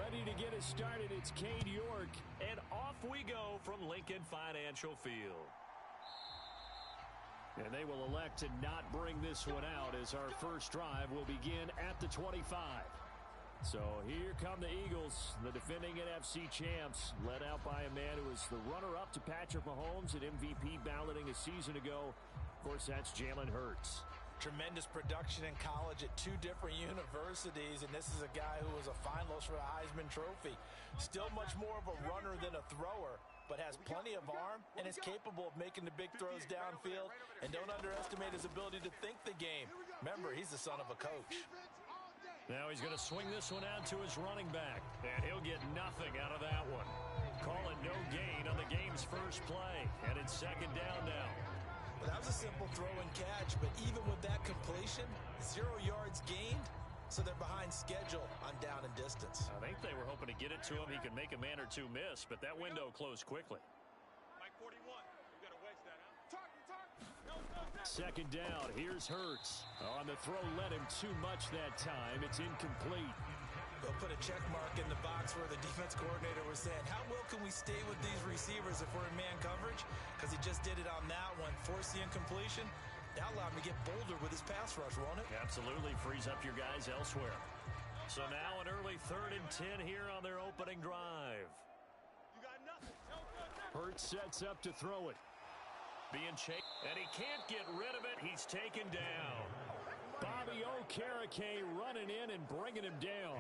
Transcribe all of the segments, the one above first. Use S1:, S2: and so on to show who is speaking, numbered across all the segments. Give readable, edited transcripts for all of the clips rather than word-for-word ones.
S1: Ready to get us started, it's Cade York.
S2: And off we go from Lincoln Financial Field.
S1: And they will elect to not bring this one out as our first drive will begin at the 25. So here come the Eagles, the defending NFC champs, led out by a man who was the runner-up to Patrick Mahomes at MVP balloting a season ago. Of course, that's Jalen Hurts.
S3: Tremendous production in college at 2 different universities, and this is a guy who was a finalist for the Heisman Trophy. Still much more of a runner than a thrower, but has plenty of arm and is capable of making the big throws downfield. And don't underestimate his ability to think the game. Remember, he's the son of a coach.
S1: Now he's going to swing this one out to his running back, and he'll get nothing out of that one. Call it no gain on the game's first play, and it's second down now.
S3: Well, that was a simple throw and catch, but even with that completion, 0 yards gained, so they're behind schedule on down and distance.
S2: I think they were hoping to get it to him. He could make a man or two miss, but that window closed quickly.
S4: Mike 41, you got to wedge that out.
S1: Second down, here's Hurts. On the throw, led him too much that time. It's incomplete.
S3: They'll put a check mark in the box where the defense coordinator was saying, how well can we stay with these receivers if we're in man coverage? Because he just did it on that one, forced the incompletion. That allowed him to get bolder with his pass rush, won't it?
S2: Absolutely, frees up your guys elsewhere. So now an early 3rd and 10 here on their opening drive.
S4: You got nothing.
S1: Hurts sets up to throw it.
S2: Being chased, and he can't get rid of it. He's taken down.
S1: Bobby Okereke running in and bringing him down.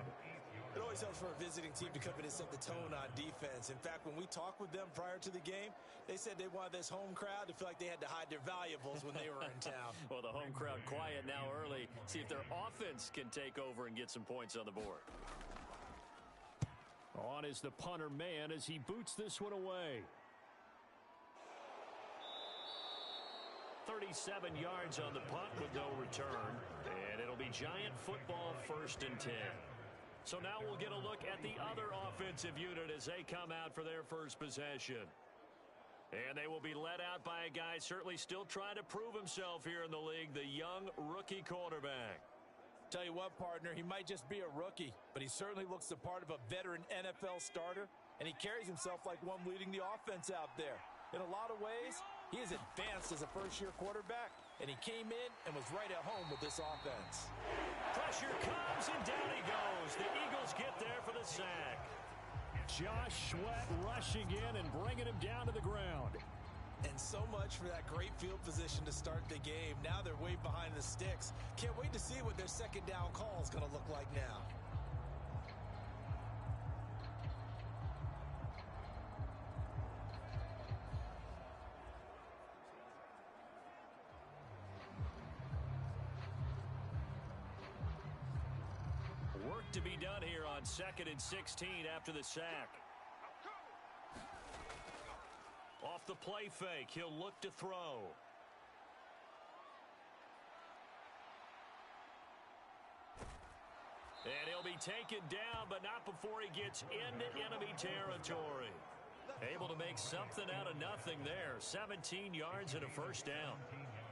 S3: It always helps for a visiting team to come in and set the tone on defense. In fact, when we talked with them prior to the game, they said they wanted this home crowd to feel like they had to hide their valuables when they were in town.
S2: Well, the home crowd quiet now early. See if their offense can take over and get some points on the board.
S1: On is the punter man as he boots this one away.
S2: 37 yards on the punt with no return. And it'll be Giant football 1st and 10. So now we'll get a look at the other offensive unit as they come out for their first possession. And they will be led out by a guy certainly still trying to prove himself here in the league, the young rookie quarterback.
S3: Tell you what, partner, he might just be a rookie, but he certainly looks the part of a veteran NFL starter, and he carries himself like one leading the offense out there. In a lot of ways, he is advanced as a first-year quarterback, and he came in and was right at home with this offense.
S2: Pressure comes, and down he goes. The Eagles get there for the sack.
S1: Josh Sweat rushing in and bringing him down to the ground.
S3: And so much for that great field position to start the game. Now they're way behind the sticks. Can't wait to see what their second down call is going to look like now.
S2: Work to be done here on 2nd and 16 after the sack. Off the play fake, he'll look to throw. And he'll be taken down, but not before he gets into enemy territory. Able to make something out of nothing there. 17 yards and a first down.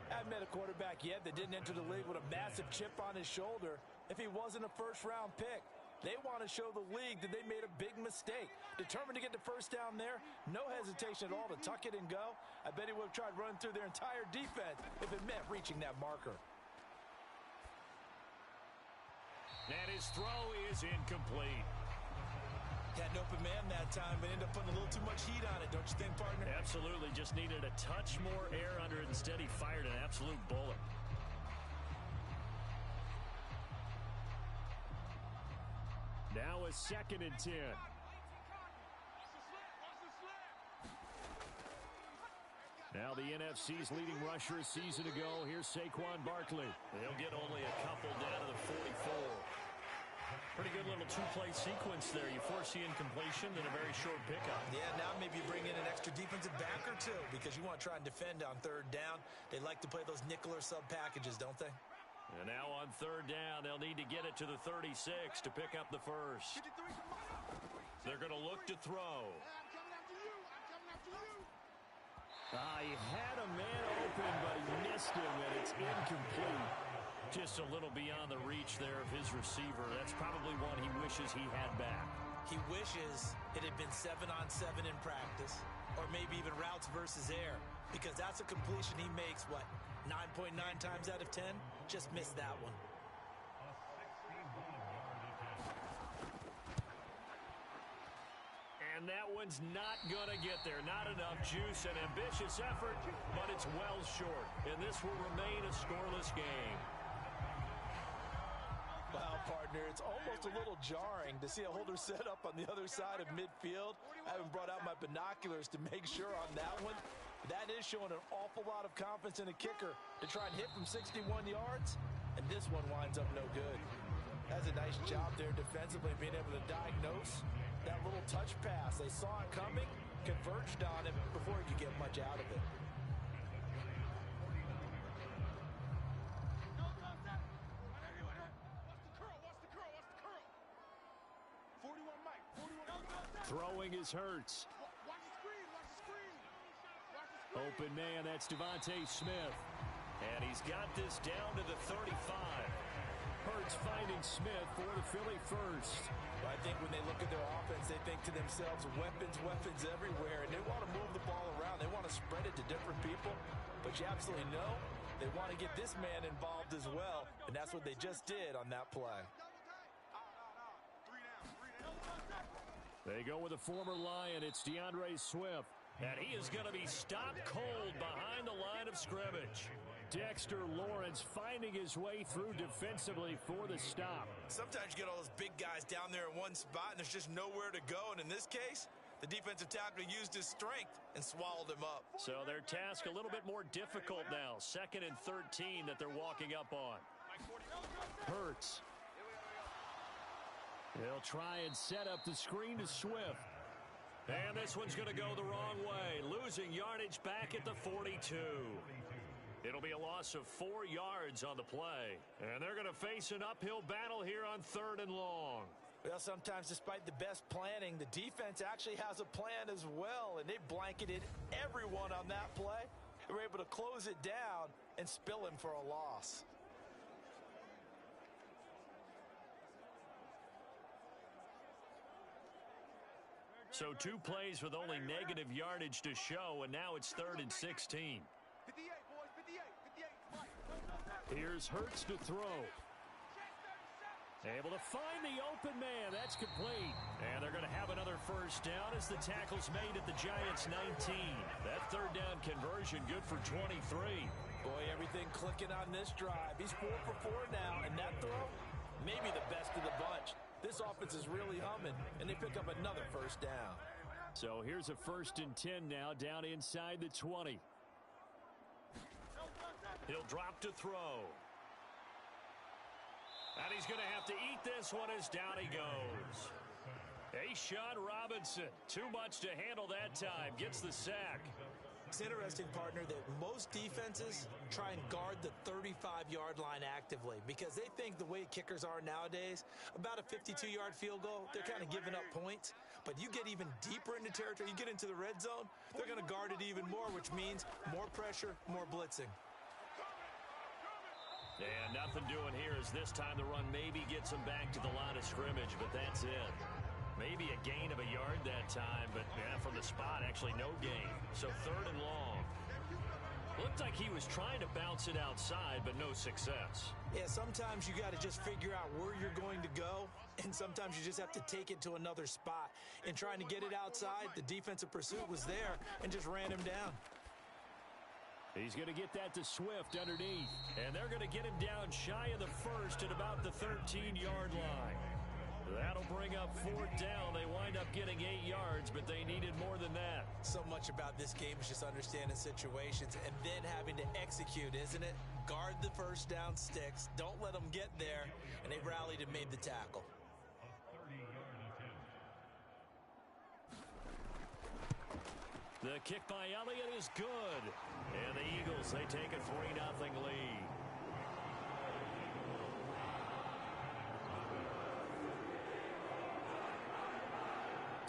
S3: I haven't met a quarterback yet that didn't enter the league with a massive chip on his shoulder if he wasn't a first-round pick. They want to show the league that they made a big mistake. Determined to get the first down there, no hesitation at all to tuck it and go. I bet he would have tried running through their entire defense if it meant reaching that marker.
S2: And his throw is incomplete.
S3: Had an open man that time, but ended up putting a little too much heat on it, don't you think, partner?
S2: Absolutely. Just needed a touch more air under it. Instead, he fired an absolute bullet.
S1: Now a 2nd and 10. Now the NFC's leading rusher a season ago. Here's Saquon Barkley.
S2: They'll get only a couple down to the 44. Pretty good little two-play sequence there. You force the incompletion, then a very short pickup.
S3: Yeah, now maybe you bring in an extra defensive back or two because you want to try and defend on 3rd down. They like to play those nickel or sub packages, don't they?
S2: And now on 3rd down, they'll need to get it to the 36 to pick up the first. They're going to look to throw.
S1: He had a man open, but he missed him, and it's incomplete.
S2: Just a little beyond the reach there of his receiver. That's probably one he wishes he had back.
S3: He wishes it had been 7-on-7 in practice, or maybe even routes versus air, because that's a completion he makes, 9.9 times out of 10? Just missed that one.
S2: And that one's not going to get there. Not enough juice, an ambitious effort, but it's well short. And this will remain a scoreless game.
S3: Well, partner, it's almost a little jarring to see a holder set up on the other side of midfield. I haven't brought out my binoculars to make sure on that one. That is showing an awful lot of confidence in a kicker to try and hit from 61 yards. And this one winds up no good. That's a nice job there defensively, being able to diagnose that little touch pass. They saw it coming, converged on it before he could get much out of it.
S1: Throwing is Hurts. Open man, that's Devontae Smith.
S2: And he's got this down to the 35.
S1: Hurts finding Smith for the Philly first.
S3: I think when they look at their offense, they think to themselves, weapons everywhere, and they want to move the ball around. They want to spread it to different people, but you absolutely know they want to get this man involved as well, and that's what they just did on that play.
S1: They go with a former Lion. It's DeAndre Swift.
S2: And he is going to be stopped cold behind the line of scrimmage.
S1: Dexter Lawrence finding his way through defensively for the stop.
S3: Sometimes you get all those big guys down there in one spot, and there's just nowhere to go. And in this case, the defensive tackle used his strength and swallowed him up.
S2: So their task a little bit more difficult now. 2nd and 13 that they're walking up on.
S1: Hurts. They'll try and set up the screen to Swift.
S2: And this one's going to go the wrong way. Losing yardage back at the 42. It'll be a loss of 4 yards on the play. And they're going to face an uphill battle here on 3rd and long.
S3: Well, sometimes despite the best planning, the defense actually has a plan as well. And they blanketed everyone on that play. They were able to close it down and spill him for a loss.
S2: So 2 plays with only negative yardage to show, and now it's 3rd and 16.
S1: Here's Hurts to throw. Able to find the open man. That's complete.
S2: And they're going to have another first down as the tackle's made at the Giants' 19. That 3rd down conversion good for 23.
S3: Boy, everything clicking on this drive. He's 4 for 4 now, and that throw, maybe the best of the bunch. This offense is really humming, and they pick up another first down.
S1: So here's a 1st and 10 now, down inside the 20.
S2: He'll drop to throw. And he's going to have to eat this one as down he goes. A'Shawn Robinson, too much to handle that time, gets the sack.
S3: It's interesting, partner, that most defenses try and guard the 35-yard line actively because they think the way kickers are nowadays, about a 52-yard field goal, they're kind of giving up points. But you get even deeper into territory, you get into the red zone, they're going to guard it even more, which means more pressure, more blitzing.
S2: And nothing doing here as this time the run maybe gets them back to the line of scrimmage, but that's it. Maybe a gain of a yard that time, but from the spot, actually no gain. So 3rd and long. Looked like he was trying to bounce it outside, but no success.
S3: Yeah, sometimes you got to just figure out where you're going to go, and sometimes you just have to take it to another spot. In trying to get it outside, the defensive pursuit was there and just ran him down.
S1: He's going to get that to Swift underneath.
S2: And they're going to get him down shy of the 1st at about the 13-yard line. That'll bring up 4th down. They wind up getting 8 yards, but they needed more than that.
S3: So much about this game is just understanding situations and then having to execute, isn't it? Guard the first down sticks. Don't let them get there. And they rallied and made the tackle.
S2: The kick by Elliott is good. And the Eagles, they take a 3-0 lead.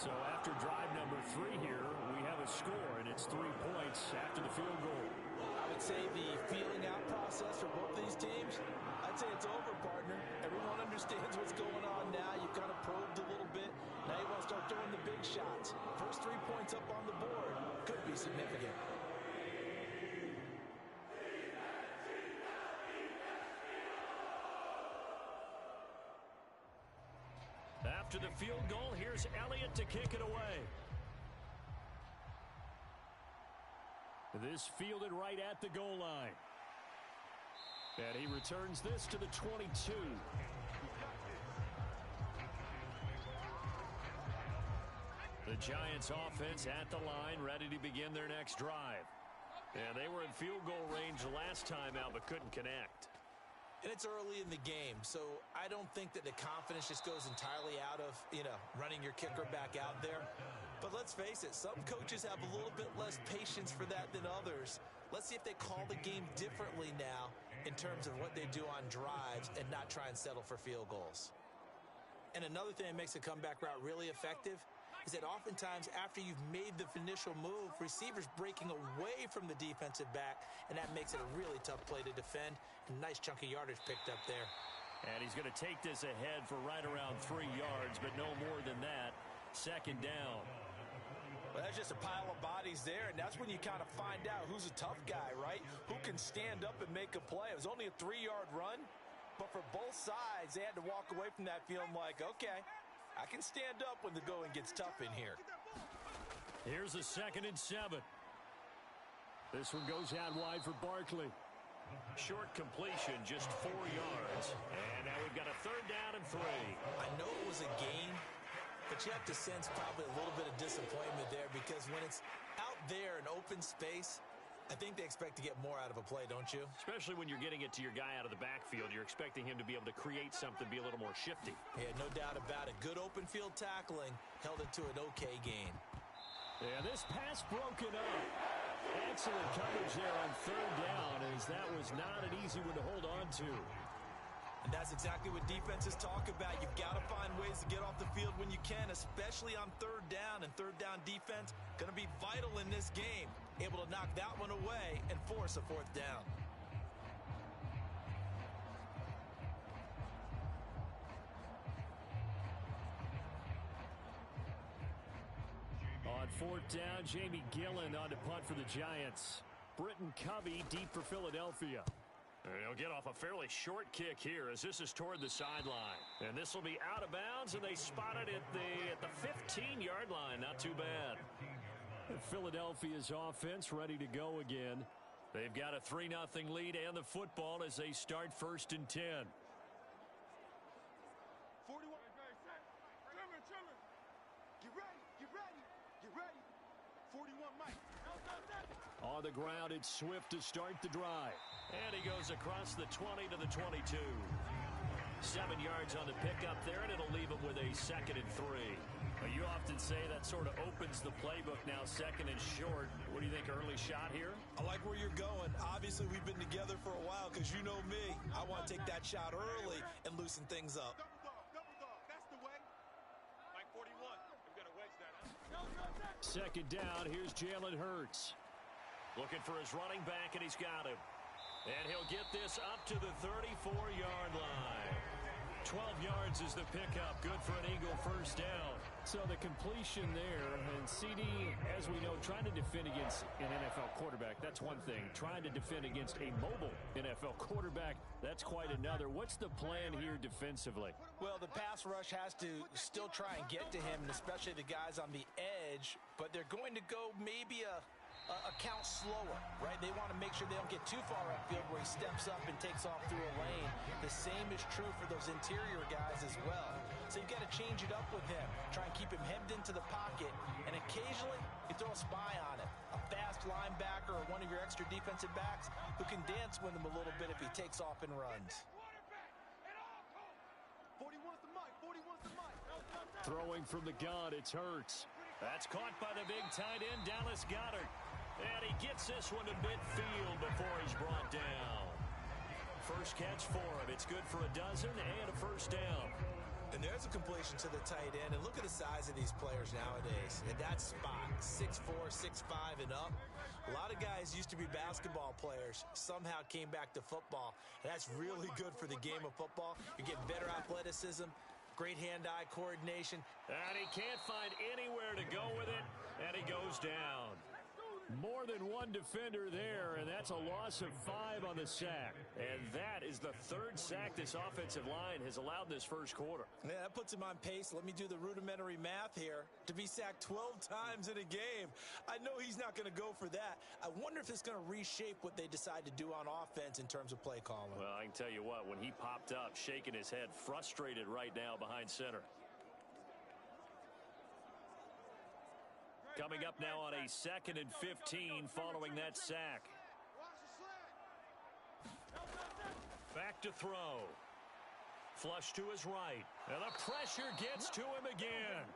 S1: So after drive number 3 here, we have a score, and it's 3 points after the field goal.
S3: I would say the feeling out process for both these teams, I'd say it's over, partner. Everyone understands understands what's going on now. You kind of probed a little bit. Now you want to start throwing the big shots. First 3 points up on the board could be significant.
S2: After the field goal, here's Elliott to kick it away.
S1: This fielded right at the goal line. And he returns this to the 22.
S2: The Giants offense at the line, ready to begin their next drive. And they were in field goal range last time out, but couldn't connect.
S3: And it's early in the game, so I don't think that the confidence just goes entirely out of, running your kicker back out there. But let's face it, some coaches have a little bit less patience for that than others. Let's see if they call the game differently now in terms of what they do on drives and not try and settle for field goals. And another thing that makes a comeback route really effective is that oftentimes after you've made the initial move, receivers breaking away from the defensive back, and that makes it a really tough play to defend. A nice chunk of yardage picked up there.
S2: And he's going to take this ahead for right around 3 yards, but no more than that. Second down.
S3: Well, that's just a pile of bodies there, and that's when you kind of find out who's a tough guy, right? Who can stand up and make a play. It was only a 3-yard run, but for both sides, they had to walk away from that feeling like, okay, I can stand up when the going gets tough in here.
S1: Here's a 2nd and 7. This one goes out wide for Barkley.
S2: Short completion, just 4 yards. And now we've got a 3rd down and 3.
S3: I know it was a gain, but you have to sense probably a little bit of disappointment there because when it's out there in open space, I think they expect to get more out of a play, don't you?
S2: Especially when you're getting it to your guy out of the backfield. You're expecting him to be able to create something, be a little more shifty.
S3: Yeah, no doubt about it. Good open field tackling held it to an okay gain.
S1: Yeah, this pass broken up. Excellent coverage there on 3rd down, as that was not an easy one to hold on to.
S3: And that's exactly what defenses talk about. You've got to find ways to get off the field when you can, especially on 3rd down. And 3rd down defense going to be vital in this game. Able to knock that one away and force a 4th down.
S1: On 4th down, Jamie Gillen on to punt for the Giants. Britton Covey deep for Philadelphia.
S2: He'll get off a fairly short kick here as this is toward the sideline. And this will be out of bounds, and they spot it at the 15-yard line. Not too bad.
S1: Philadelphia's offense ready to go again.
S2: They've got a 3-0 lead and the football as they start 1st and 10.
S4: 41. Trimmer. Get ready. 41, Mike.
S1: On the ground, it's Swift to start the drive.
S2: And he goes across the 20 to the 22. 7 yards on the pickup there, and it'll leave him with a 2nd and 3.
S1: Well, you often say that sort of opens the playbook now, 2nd and short. What do you think, early shot here?
S3: I like where you're going. Obviously, we've been together for a while because you know me. I want to take that shot early and loosen things up.
S4: Double dog. That's the way. Mike 41. We've got to wedge that out.
S1: 2nd down, here's Jalen Hurts.
S2: Looking for his running back, and he's got him. And he'll get this up to the 34-yard line. 12 yards is the pickup. Good for an Eagle 1st down.
S1: So the completion there, and CD, as we know, trying to defend against an NFL quarterback, that's one thing. Trying to defend against a mobile NFL quarterback, that's quite another. What's the plan here defensively?
S3: Well, the pass rush has to still try and get to him, and especially the guys on the edge, but they're going to go maybe a count slower, right? They want to make sure they don't get too far upfield where he steps up and takes off through a lane. The same is true for those interior guys as well. So you've got to change it up with him. Try and keep him hemmed into the pocket, and occasionally you throw a spy on it. A fast linebacker or one of your extra defensive backs who can dance with him a little bit if he takes off and runs.
S4: 41's the mic.
S1: Throwing from the gun, it's Hurts.
S2: That's caught by the big tight end, Dallas Goedert. And he gets this one to midfield before he's brought down. First catch for him. It's good for a dozen and a 1st down.
S3: And there's a completion to the tight end. And look at the size of these players nowadays. At that spot, 6'4", 6'5" and up. A lot of guys used to be basketball players, somehow came back to football. And that's really good for the game of football. You get better athleticism, great hand-eye coordination.
S2: And he can't find anywhere to go with it, and he goes down.
S1: More than one defender there, and that's a loss of 5 on the sack. And that is the 3rd sack this offensive line has allowed this first quarter.
S3: Yeah, that puts him on pace. Let me do the rudimentary math here. To be sacked 12 times in a game, I know he's not going to go for that. I wonder if it's going to reshape what they decide to do on offense in terms of play calling.
S2: Well, I can tell you what, when he popped up, shaking his head, frustrated right now behind center. Coming up now on a 2nd and 15 following that sack. Back to throw. Flush to his right. And the pressure gets to him again.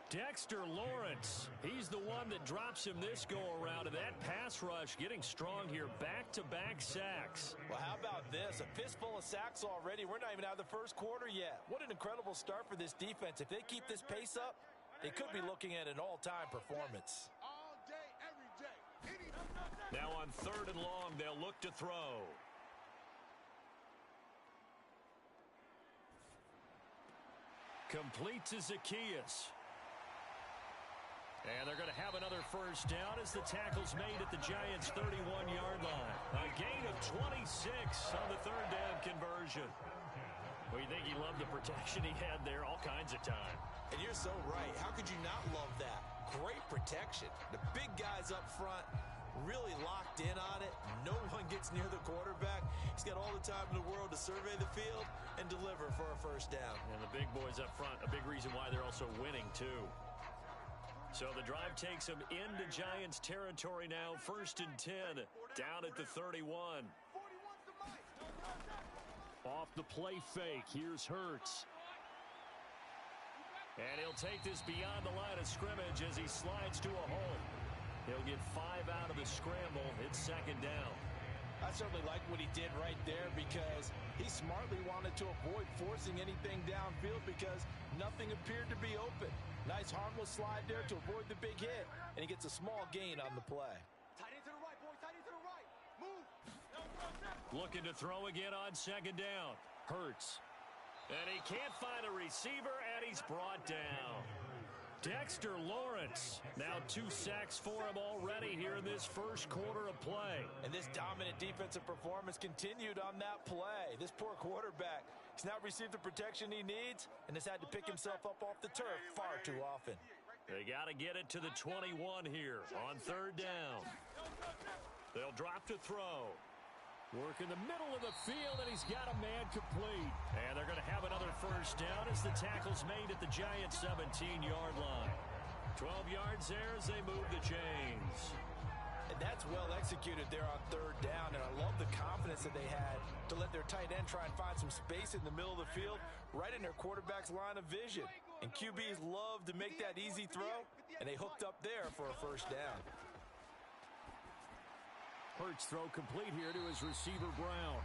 S2: Dexter Lawrence, he's the one that drops him this go-around, and that pass rush getting strong here. Back-to-back sacks.
S3: Well, how about this? A fistful of sacks already. We're not even out of the first quarter yet. What an incredible start for this defense. If they keep this pace up, they could be looking at an all-time performance.
S4: All day, every day.
S2: Now on 3rd and long, they'll look to throw. Complete to Zacchaeus. And they're going to have another first down as the tackle's made at the Giants' 31-yard line. A gain of 26 on the 3rd down conversion. Well, you think he loved the protection he had there all kinds of time.
S3: And you're so right. How could you not love that? Great protection. The big guys up front really locked in on it. No one gets near the quarterback. He's got all the time in the world to survey the field and deliver for a first down.
S2: And the big boys up front, a big reason why they're also winning, too. So the drive takes them into Giants territory now. 1st and 10, down at the 31.
S1: Off the play fake, here's Hurts.
S2: And he'll take this beyond the line of scrimmage as he slides to a hole. He'll get 5 out of the scramble. It's 2nd down.
S3: I certainly like what he did right there because he smartly wanted to avoid forcing anything downfield because nothing appeared to be open. Nice harmless slide there to avoid the big hit, and he gets a small gain on the play.
S4: Tight end to the right, boys. Tight end to the right. Move.
S2: Looking to throw again on 2nd down.
S1: Hurts.
S2: And he can't find a receiver, and he's brought down. Dexter Lawrence. Now 2 sacks for him already here in this first quarter of play.
S3: And this dominant defensive performance continued on that play. This poor quarterback, he's not received the protection he needs and has had to pick himself up off the turf far too often.
S2: They got to get it to the 21 here on 3rd down. They'll drop to throw.
S1: Work in the middle of the field, and he's got a man complete.
S2: And they're going to have another first down as the tackle's made at the Giants' 17-yard line. 12 yards there as they move the chains.
S3: And that's well executed there on 3rd down, and I love the confidence that they had to let their tight end try and find some space in the middle of the field, right in their quarterback's line of vision. And QBs love to make that easy throw, and they hooked up there for a first down.
S1: Hurts throw complete here to his receiver, Brown.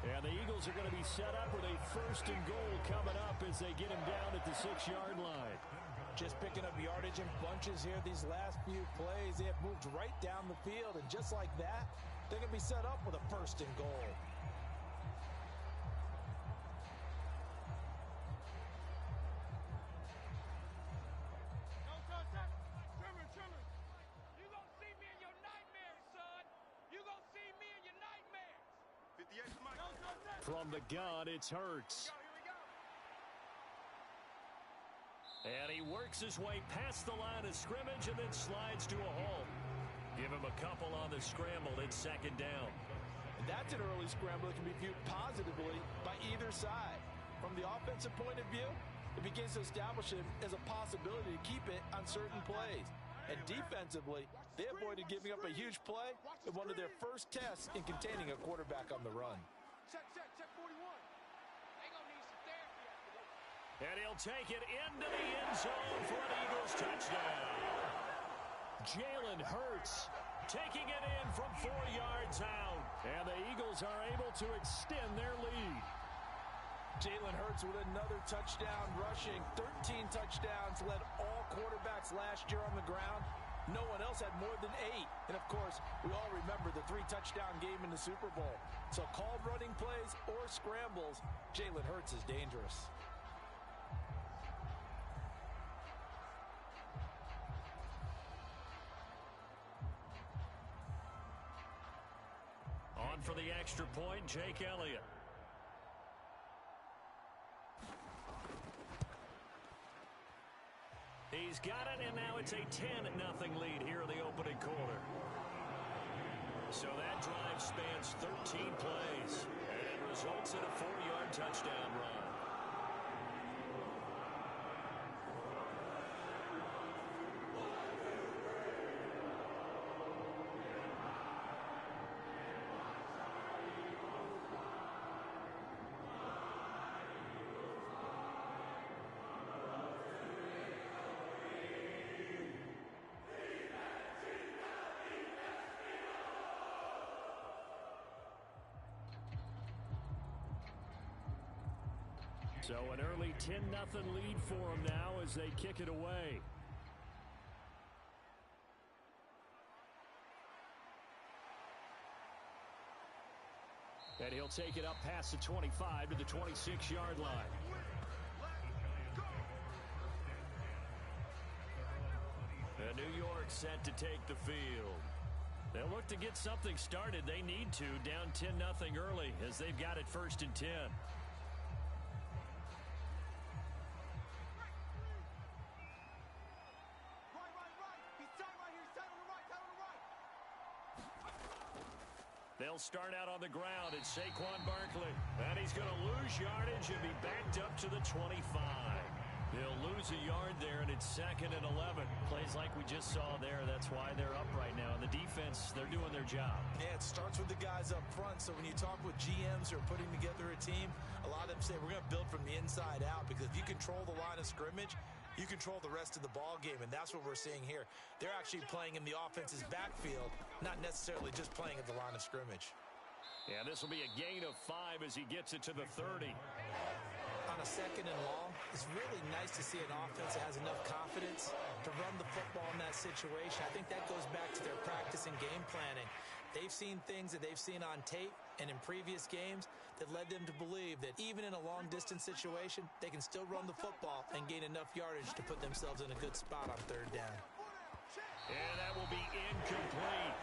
S1: And the Eagles are going to be set up with a 1st and goal coming up as they get him down at the 6-yard line.
S3: Just picking up yardage in bunches here these last few plays. They have moved right down the field, and just like that, they're going to be set up with a 1st and goal.
S1: From the gun, it's Hurts.
S2: And he works his way past the line of scrimmage and then slides to a hole. Give him a couple on the scramble. It's 2nd down.
S3: And that's an early scramble that can be viewed positively by either side. From the offensive point of view, it begins to establish it as a possibility to keep it on certain plays. And defensively, they avoided giving up a huge play in one of their first tests in containing a quarterback on the run.
S4: Check 41. They gonna need some therapy after this.
S2: And he'll take it into the end zone for an Eagles touchdown.
S1: Jalen Hurts
S2: taking it in from 4 yards out.
S1: And the Eagles are able to extend their lead.
S3: Jalen Hurts with another touchdown rushing. 13 touchdowns, led all quarterbacks last year on the ground. No one else almost had more than 8. And, of course, we all remember the 3-touchdown game in the Super Bowl. So called running plays or scrambles, Jalen Hurts is dangerous.
S2: On for the extra point, Jake Elliott. He's got it, and now it's a 10-0 lead here in the opening quarter. So that drive spans 13 plays and results in a 4-yard touchdown run. So an early 10-0 lead for them now as they kick it away. And he'll take it up past the 25 to the 26-yard line. And New York set to take the field. They'll look to get something started. They need to, down 10-0 early as they've got it 1st and 10. They'll start out on the ground. It's Saquon Barkley. And he's going to lose yardage and be backed up to the 25. He'll lose a yard there, and it's 2nd and 11. Plays like we just saw there. That's why they're up right now. And the defense, they're doing their job.
S3: Yeah, it starts with the guys up front. So when you talk with GMs who are putting together a team, a lot of them say we're going to build from the inside out, because if you control the line of scrimmage, you control the rest of the ball game, and that's what we're seeing here. They're actually playing in the offense's backfield, not necessarily just playing at the line of scrimmage.
S2: Yeah, this will be a gain of 5 as he gets it to the 30.
S3: On a 2nd and long, it's really nice to see an offense that has enough confidence to run the football in that situation. I think that goes back to their practice and game planning. They've seen things that they've seen on tape and in previous games that led them to believe that even in a long-distance situation, they can still run the football and gain enough yardage to put themselves in a good spot on 3rd down.
S2: And that will be incomplete.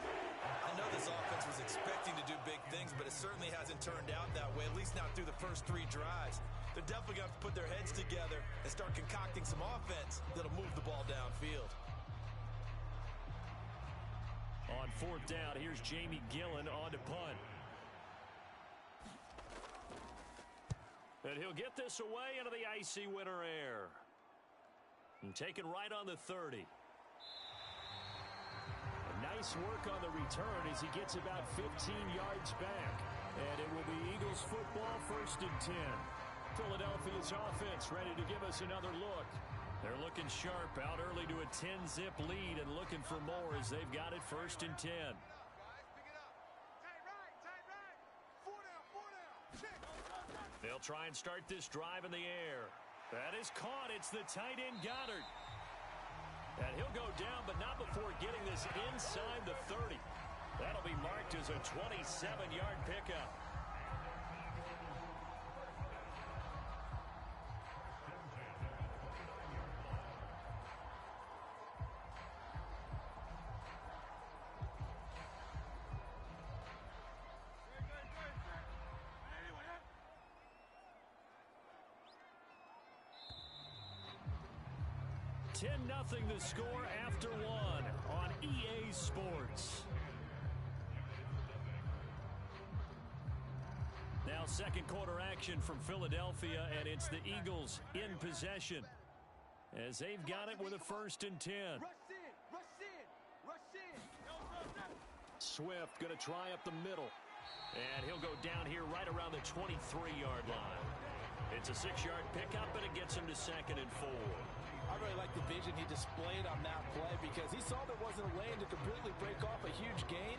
S3: I know this offense was expecting to do big things, but it certainly hasn't turned out that way, at least not through the first 3 drives. They're definitely going to have to put their heads together and start concocting some offense that'll move the ball downfield.
S2: On 4th down, here's Jamie Gillen on to punt. And he'll get this away into the icy winter air. And taken right on the 30. Nice work on the return as he gets about 15 yards back. And it will be Eagles football 1st and 10. Philadelphia's offense ready to give us another look. They're looking sharp, out early to a 10-zip lead and looking for more as they've got it 1st and 10. They'll try and start this drive in the air. That is caught. It's the tight end Goddard. And he'll go down, but not before getting this inside the 30. That'll be marked as a 27-yard pickup. Nothing the score after 1 on EA Sports. Now 2nd quarter action from Philadelphia, and it's the Eagles in possession as they've got it with a 1st and 10. Swift going to try up the middle, and he'll go down here right around the 23-yard line. It's a 6-yard pickup, and it gets him to 2nd and 4.
S3: I really like the vision he displayed on that play, because he saw there wasn't a lane to completely break off a huge gain.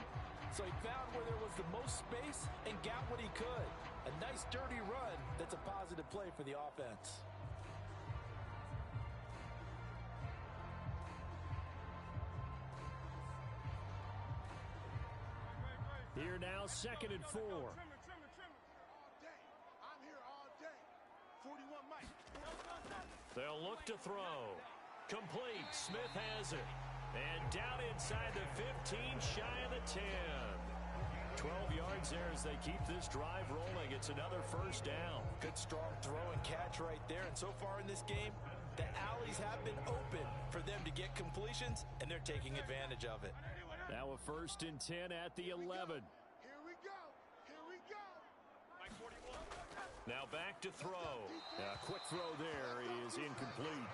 S3: So he found where there was the most space and got what he could. A nice dirty run that's a positive play for the offense.
S1: Here now, 2nd and 4.
S4: All day. I'm here all day. 41 Mike.
S2: They'll look to throw. Complete. Smith has it. And down inside the 15, shy of the 10. 12 yards there as they keep this drive rolling. It's another first down.
S3: Good strong throw and catch right there. And so far in this game, the alleys have been open for them to get completions, and they're taking advantage of it.
S1: Now a 1st and 10 at the 11.
S4: Here we go. Here we go. Mike 41.
S2: Now back to throw.
S1: A quick throw there is incomplete.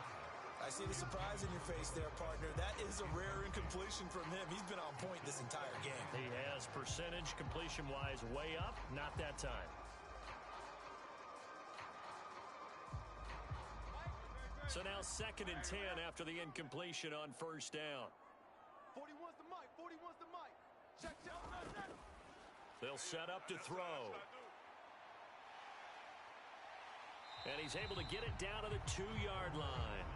S3: I see the surprise in your face there, partner. That is a rare incompletion from him. He's been on point this entire game.
S2: He has percentage completion-wise way up. Not that time. So now 2nd and 10 after the incompletion on 1st down.
S4: 41's the Mike. 41's the Mike. Check.
S2: They'll set up to throw. And he's able to get it down to the 2-yard line.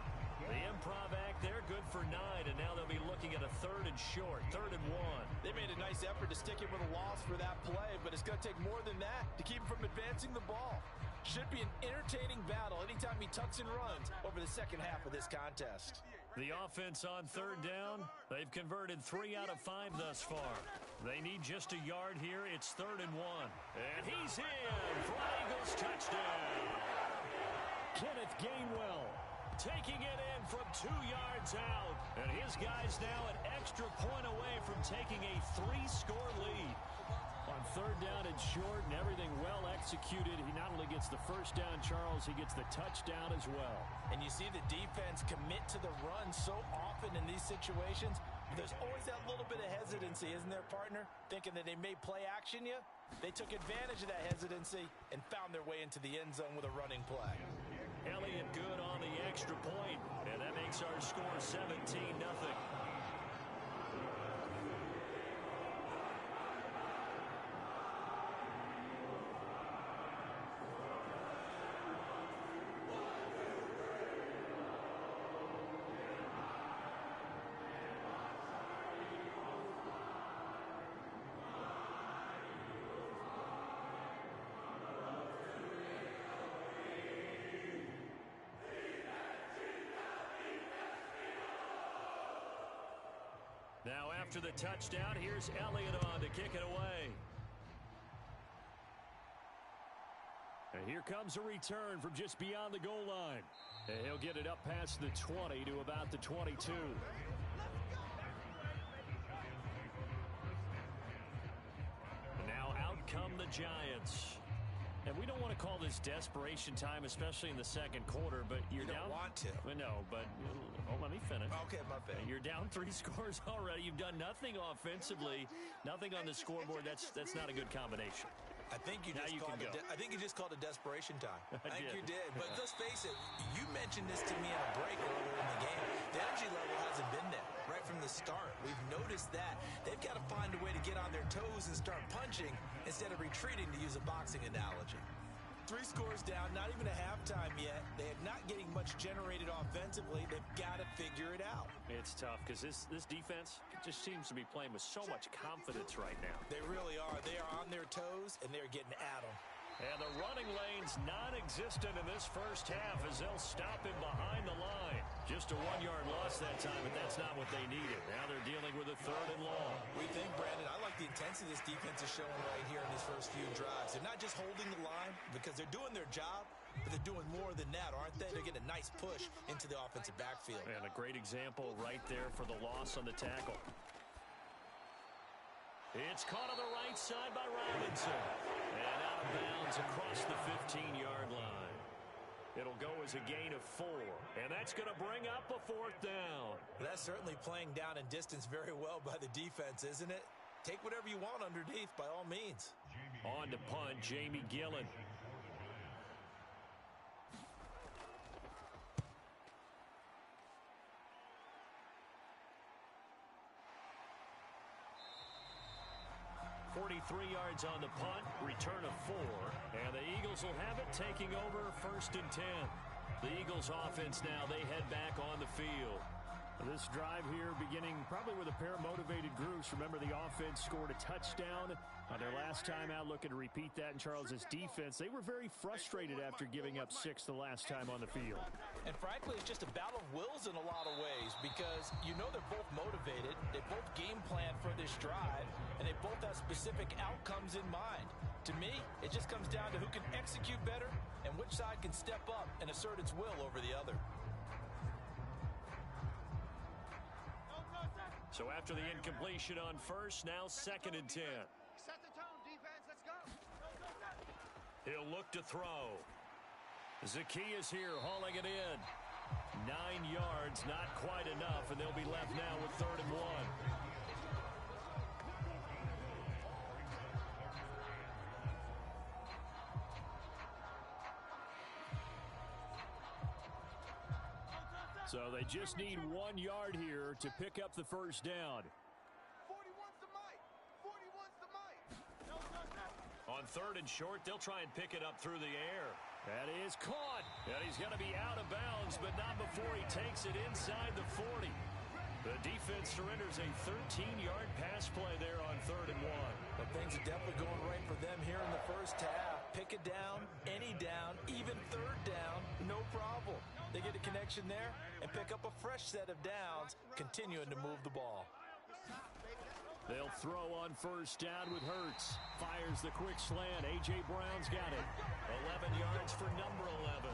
S2: The improv act there, good for 9, and now they'll be looking at a 3rd and short, 3rd and 1.
S3: They made a nice effort to stick him with a loss for that play, but it's going to take more than that to keep him from advancing the ball. Should be an entertaining battle anytime he tucks and runs over the second half of this contest.
S2: The offense on 3rd down, they've converted 3 out of 5 thus far. They need just a yard here. It's 3rd and 1. And he's in for an Eagles touchdown.
S1: Kenneth Gainwell
S2: taking it in from 2 yards out. And his guy's now an extra point away from taking a 3-score lead.
S1: on 3rd down and short, and everything well executed. He not only gets the first down, Charles, he gets the touchdown as well.
S3: And you see the defense commit to the run so often in these situations. There's always that little bit of hesitancy, isn't there, partner? Thinking that they may play action you. They took advantage of that hesitancy and found their way into the end zone with a running play.
S2: Elliott good on the extra point, and that makes our score 17-0. Now after the touchdown, here's Elliott on to kick it away.
S1: And here comes a return from just beyond the goal line. And he'll get it up past the 20 to about the 22.
S2: Now out come the Giants. And we don't want to call this desperation time, especially in the second quarter, but you're down.
S3: You don't want to.
S2: Well, no, but let me finish.
S3: Okay, my bad.
S2: You're down 3 scores already. You've done nothing offensively, nothing on the scoreboard. That's not a good combination.
S3: I think you just called it desperation time. I think you did. But let's face it, you mentioned this to me in a break earlier in the game. The energy level hasn't been there right from the start. We've noticed that. They've got to find a way to get on their toes and start punching instead of retreating, to use a boxing analogy. 3 scores down, not even a halftime yet. They are not getting much generated offensively. They've got to figure it out.
S2: It's tough because this defense just seems to be playing with so much confidence right now.
S3: They really are. They are on their toes, and they're getting at them.
S2: And the running lane's non-existent in this first half as they'll stop him behind the line. Just a 1-yard loss that time, but that's not what they needed. Now they're dealing with a 3rd and long.
S3: We think, Brandon, I like the intensity this defense is showing right here in these first few drives. They're not just holding the line because they're doing their job, but they're doing more than that, aren't they? They're getting a nice push into the offensive backfield.
S2: And a great example right there for the loss on the tackle. It's caught on the right side by Robinson. And out of bounds across the 15-yard line. It'll go as a gain of 4. And that's going to bring up a 4th down.
S3: That's certainly playing down in distance very well by the defense, isn't it? Take whatever you want underneath by all means.
S2: On to punt, Jamie Gillen. .43 yards on the punt, return of 4, and the Eagles will have it taking over 1st and 10. The Eagles offense now, they head back on the field.
S1: This drive here beginning probably with a pair of motivated groups. Remember, the offense scored a touchdown on their last time out. Looking to repeat that in Charles's defense. They were very frustrated after giving up 6 the last time on the field.
S3: And frankly, it's just a battle of wills in a lot of ways because you know they're both motivated. They both game plan for this drive, and they both have specific outcomes in mind. To me, it just comes down to who can execute better and which side can step up and assert its will over the other.
S2: So after the incompletion on first, now 2nd and 10.
S4: Set the tone, defense. Let's go.
S2: He'll look to throw.
S1: Zacchaeus here hauling it in. 9 yards, not quite enough, and they'll be left now with 3rd and 1. So they just need 1 yard here to pick up the first down.
S4: 40 wants the mic. 40 wants the mic.
S2: On 3rd and short, they'll try and pick it up through the air.
S1: That is caught. And he's going to be out of bounds, but not before he takes it inside the 40. The defense surrenders a 13-yard pass play there on 3rd and 1.
S3: But things are definitely going right for them here in the first half. Pick it down, any down, even 3rd down, no problem. They get a connection there and pick up a fresh set of downs, continuing to move the ball.
S1: They'll throw on first down with Hurts. Fires the quick slant. A.J. Brown's got it.
S2: 11 yards for number 11.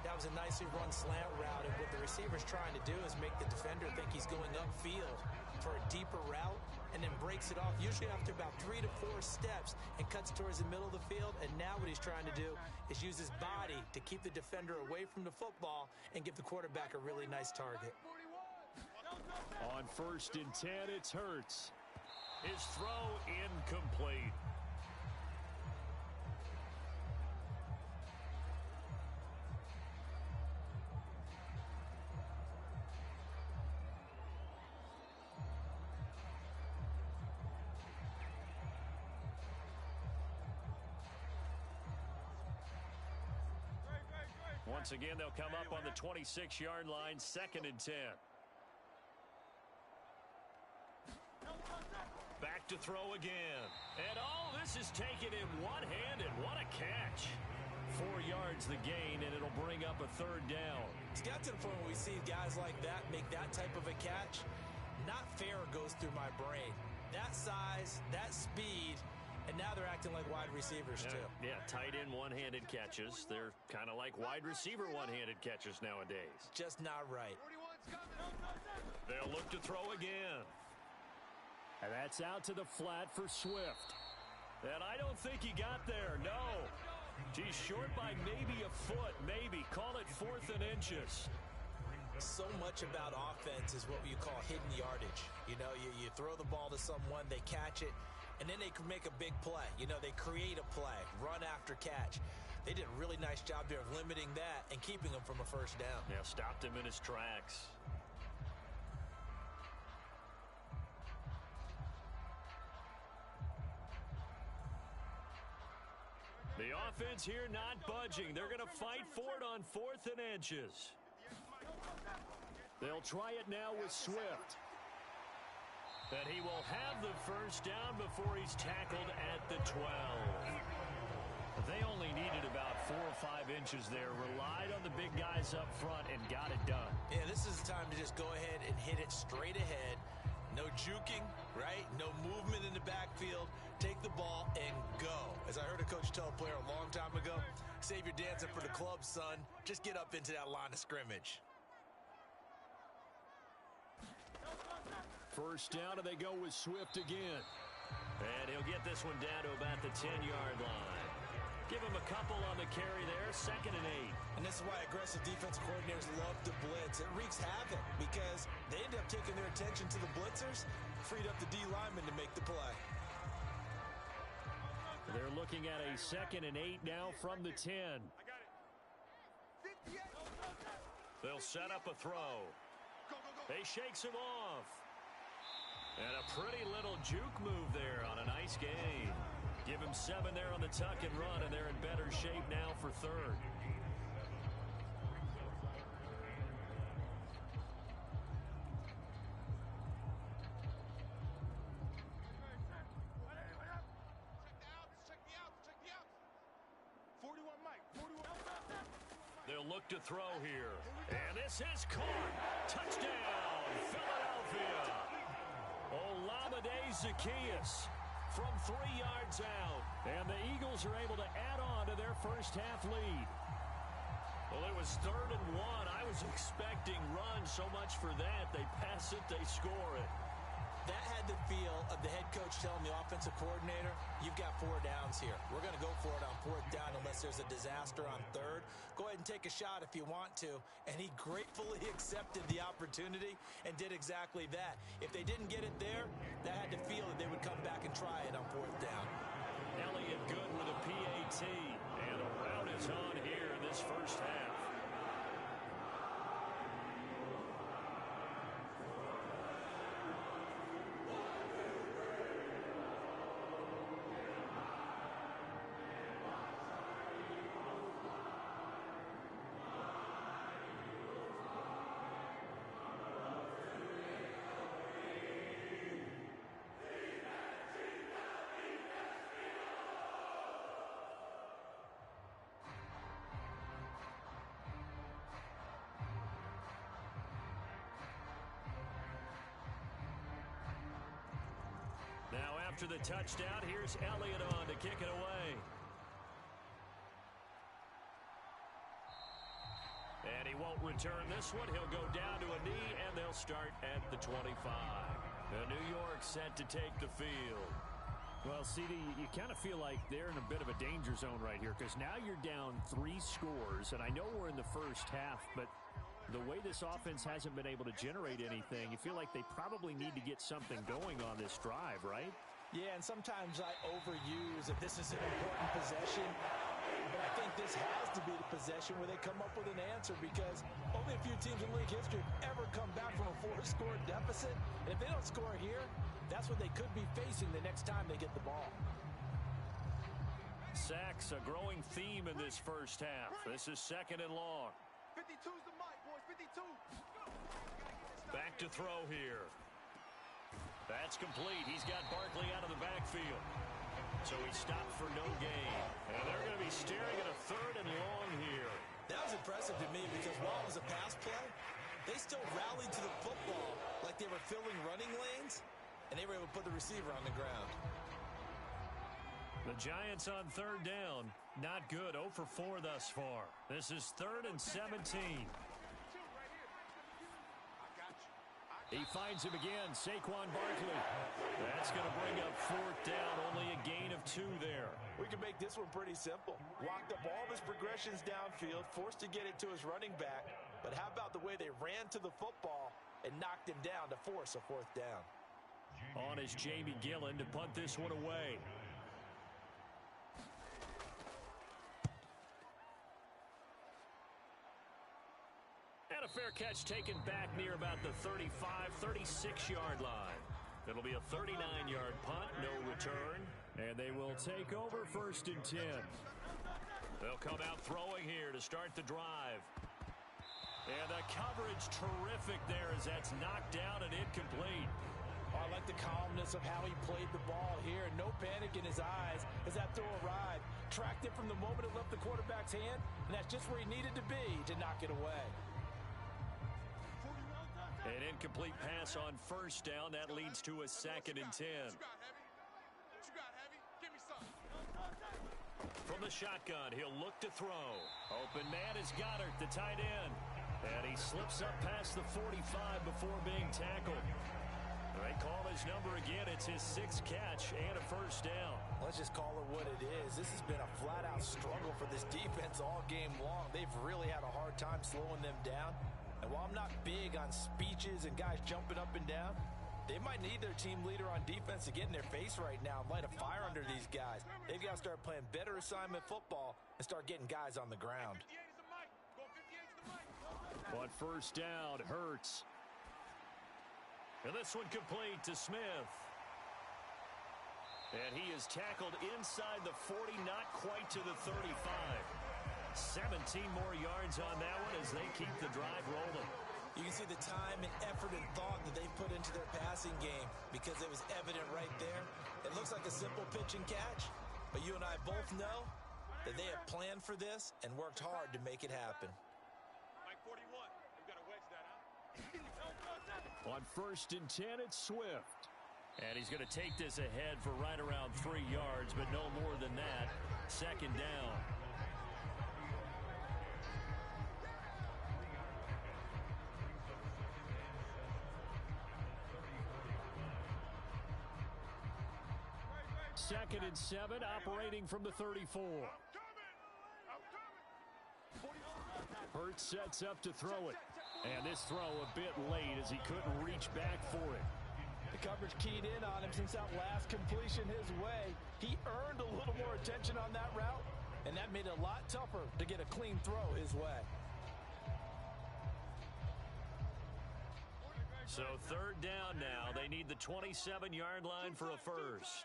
S3: That was a nicely run slant route, and what the receiver's trying to do is make the defender think he's going upfield for a deeper route, and then breaks it off, usually after about 3 to 4 steps, and cuts towards the middle of the field. And now what he's trying to do is use his body to keep the defender away from the football and give the quarterback a really nice target.
S1: On 1st and 10, it's Hurts.
S2: His throw incomplete. Once again, they'll come up on the 26-yard line, 2nd and 10. Back to throw again. And this is taken in one-handed. What a catch.
S1: 4 yards the gain, and it'll bring up a 3rd down.
S3: It's got to the point where we see guys like that make that type of a catch. Not fair goes through my brain. That size, that speed, and now they're acting like wide receivers too.
S2: Yeah, tight end one-handed catches. They're kind of like wide receiver one-handed catches nowadays.
S3: Just not right.
S2: They'll look to throw again.
S1: And that's out to the flat for Swift.
S2: And I don't think he got there, no. He's short by maybe a foot, maybe. Call it 4th and inches.
S3: So much about offense is what you call hidden yardage. You know, you throw the ball to someone, they catch it, and then they can make a big play. You know, they create a play, run after catch. They did a really nice job there of limiting that and keeping him from a first down.
S2: Yeah, stopped him in his tracks. The offense here not budging. They're going to fight for it on 4th and inches.
S1: They'll try it now with Swift.
S2: And he will have the first down before he's tackled at the 12.
S1: They only needed about 4 or 5 inches there. Relied on the big guys up front and got it done.
S3: Yeah, this is the time to just go ahead and hit it straight ahead. No juking, right? No movement in the backfield. Take the ball and go. As I heard a coach tell a player a long time ago, save your dancing for the club, son. Just get up into that line of scrimmage.
S1: First down, and they go with Swift again.
S2: And he'll get this one down to about the 10-yard line. Give him a couple on the carry there, 2nd and 8.
S3: And this is why aggressive defensive coordinators love to blitz. It wreaks havoc because they end up taking their attention to the blitzers, freed up the D lineman to make the play.
S1: They're looking at a 2nd and 8 now from the 10.
S2: They'll set up a throw. He shakes him off. And a pretty little juke move there on a nice gain. Give him 7 there on the tuck and run, and they're in better shape now for 3rd. look to throw here. And this is caught. Touchdown, Philadelphia. Olamide Zaccheaus from 3 yards out. And the Eagles are able to add on to their first half lead. Well, it was 3rd and 1. I was expecting runs, so much for that. They pass it, they score it.
S3: That had the feel of the head coach telling the offensive coordinator, you've got 4 downs here. We're going to go for it on 4th down unless there's a disaster on 3rd. Go ahead and take a shot if you want to. And he gratefully accepted the opportunity and did exactly that. If they didn't get it there, that had to feel that they would come back and try it on 4th down.
S2: Elliott good with a PAT. And a rout is on here in this first half. Now after the touchdown, here's Elliott on to kick it away. And he won't return this one. He'll go down to a knee, and they'll start at the 25. The New York set to take the field.
S1: Well, CD, you kind of feel like they're in a bit of a danger zone right here because now you're down 3 scores, and I know we're in the first half, but the way this offense hasn't been able to generate anything, you feel like they probably need to get something going on this drive, right?
S3: Yeah, and sometimes I overuse that this is an important possession, but I think this has to be the possession where they come up with an answer because only a few teams in league history have ever come back from a 4-score deficit. And if they don't score here, that's what they could be facing the next time they get the ball.
S2: Sacks, a growing theme in this first half. This is 2nd and long.
S4: 52's the mic, boys. 52.
S2: Back to throw here. That's complete. He's got Barkley out of the backfield. So he stopped for no gain. And they're going to be staring at a 3rd and long here.
S3: That was impressive to me because while it was a pass play, they still rallied to the football like they were filling running lanes, and they were able to put the receiver on the ground.
S2: The Giants on 3rd down. Not good. 0 for 4 thus far. This is 3rd and 17. He finds him again, Saquon Barkley. That's going to bring up 4th down, only a gain of 2 there.
S3: We can make this one pretty simple. Walked up all of his progressions downfield, forced to get it to his running back. But how about the way they ran to the football and knocked him down to force a 4th down?
S2: On is Jamie Gillen to punt this one away. And a fair catch taken back near about the 35, 36-yard line. It'll be a 39-yard punt, no return. And they will take over 1st and 10. They'll come out throwing here to start the drive. And the coverage terrific there as that's knocked down and incomplete.
S3: Oh, I like the calmness of how he played the ball here. No panic in his eyes as that throw arrived. Tracked it from the moment it left the quarterback's hand, and that's just where he needed to be to knock it away.
S2: An incomplete pass on 1st down. That leads to a 2nd and 10. From the shotgun, he'll look to throw. Open man is Goddard, the tight end. And he slips up past the 45 before being tackled. They call his number again. It's his 6th catch and a 1st down.
S3: Let's just call it what it is. This has been a flat-out struggle for this defense all game long. They've really had a hard time slowing them down. And while I'm not big on speeches and guys jumping up and down, they might need their team leader on defense to get in their face right now and light a fire under these guys. They've got to start playing better assignment football and start getting guys on the ground.
S2: On 1st down, Hurts. And this one complete to Smith. And he is tackled inside the 40, not quite to the 35. 17 more yards on that one as they keep the drive rolling.
S3: You can see the time and effort and thought that they put into their passing game because it was evident right there. It looks like a simple pitch and catch, but you and I both know that they have planned for this and worked hard to make it happen.
S1: On 1st and 10, it's Swift.
S2: And he's going to take this ahead for right around 3 yards, but no more than that. 2nd down.
S1: Second and 7, operating from the 34. Hurts sets up to throw it. And this throw a bit late as he couldn't reach back for it.
S3: The coverage keyed in on him since that last completion his way. He earned a little more attention on that route, and that made it a lot tougher to get a clean throw his way.
S2: So 3rd down now. They need the 27-yard line for a first.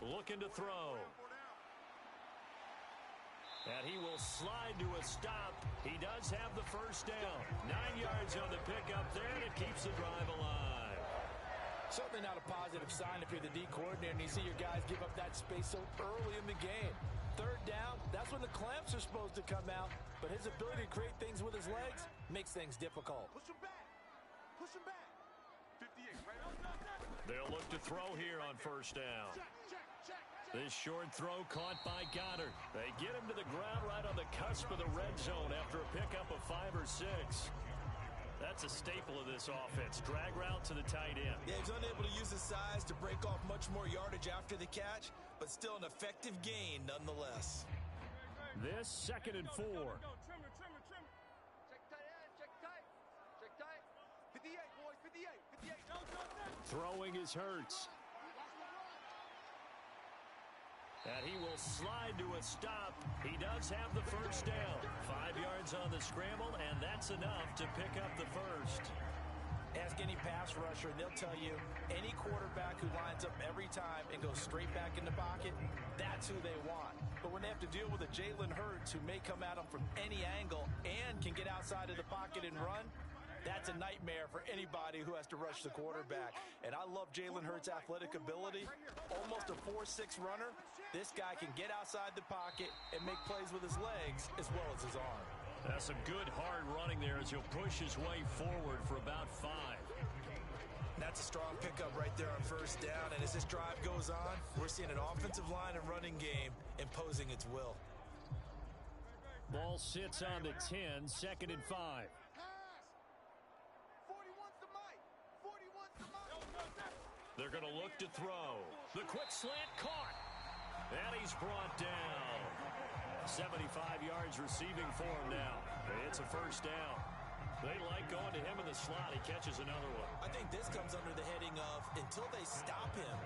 S2: Looking to throw. And he will slide to a stop. He does have the first down. 9 yards on the pickup there, and it keeps the drive alive.
S3: Certainly not a positive sign if you're the D coordinator and you see your guys give up that space so early in the game. 3rd down, that's when the clamps are supposed to come out. But his ability to create things with his legs makes things difficult.
S4: Push him back. Push him back. 58, right?
S2: They'll look to throw here on 1st down. This short throw caught by Goddard. They get him to the ground right on the cusp of the red zone after a pickup of 5 or 6. That's a staple of this offense. Drag route to the tight end.
S3: Yeah, he's unable to use his size to break off much more yardage after the catch, but still an effective gain nonetheless.
S1: This 2nd and 4.
S4: Check tight end, check tight. Check tight. 58, boys, 58, 58.
S1: Throwing is Hurts.
S2: And he will slide to a stop. He does have the first down. 5 yards on the scramble, and that's enough to pick up the first.
S3: Ask any pass rusher, and they'll tell you any quarterback who lines up every time and goes straight back in the pocket, that's who they want. But when they have to deal with a Jalen Hurts who may come at them from any angle and can get outside of the pocket and run, that's a nightmare for anybody who has to rush the quarterback. And I love Jalen Hurts' athletic ability. Almost a 4.6 runner. This guy can get outside the pocket and make plays with his legs as well as his arm.
S2: That's some good hard running there as he'll push his way forward for about 5.
S3: That's a strong pickup right there on 1st down. And as this drive goes on, we're seeing an offensive line and running game imposing its will.
S1: Ball sits on the 10, 2nd and 5.
S2: They're going to look to throw. The quick slant caught. And he's brought down. 75 yards receiving for him now. It's a 1st down. They like going to him in the slot. He catches another one.
S3: I think this comes under the heading of until they stop him,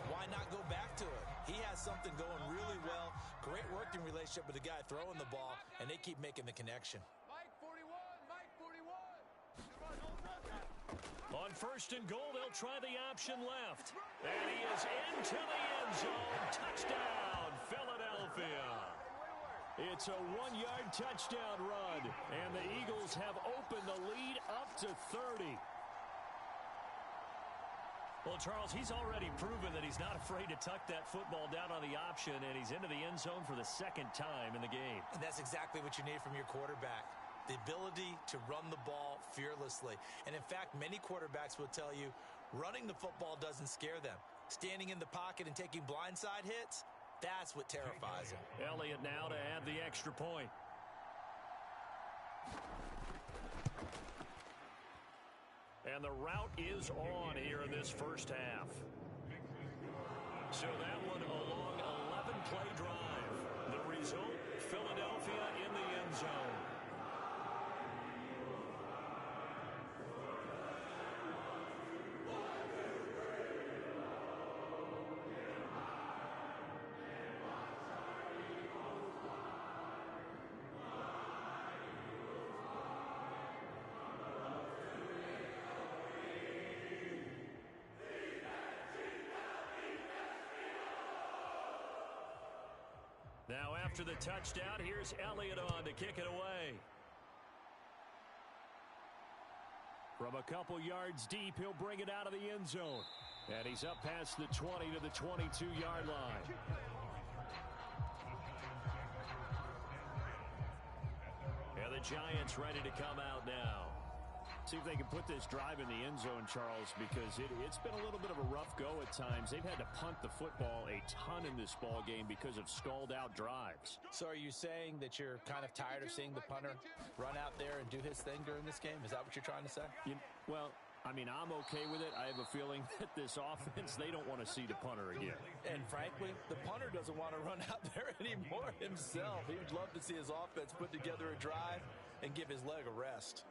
S3: why not go back to it? He has something going really well. Great working relationship with the guy throwing the ball, and they keep making the connection.
S4: Mike 41, Mike 41.
S2: On 1st and goal, they'll try the option left. And he is into the end zone. Touchdown, Philadelphia.
S1: It's a 1-yard touchdown run, and the Eagles have opened the lead up to 30.
S2: Well, Charles, he's already proven that he's not afraid to tuck that football down on the option, and he's into the end zone for the 2nd time in the game.
S3: And that's exactly what you need from your quarterback. The ability to run the ball fearlessly. And in fact, many quarterbacks will tell you running the football doesn't scare them. Standing in the pocket and taking blindside hits, that's what terrifies them.
S2: Elliott now to add the extra point. And the route is on here in this 1st half. So that one a long 11-play drive. The result, Philadelphia in the end zone. Now after the touchdown, here's Elliott on to kick it away.
S1: From a couple yards deep, he'll bring it out of the end zone. And he's up past the 20 to the 22-yard line. And the Giants ready to come out now. See if they can put this drive in the end zone, Charles, because it's been a little bit of a rough go at times. They've had to punt the football a ton in this ball game because of stalled-out drives.
S3: So are you saying that you're kind of tired of seeing the punter run out there and do his thing during this game? Is that what you're trying to say?
S1: Well, I mean, I'm okay with it. I have a feeling that this offense, they don't want to see the punter again.
S3: And frankly, the punter doesn't want to run out there anymore himself. He would love to see his offense put together a drive and give his leg a rest.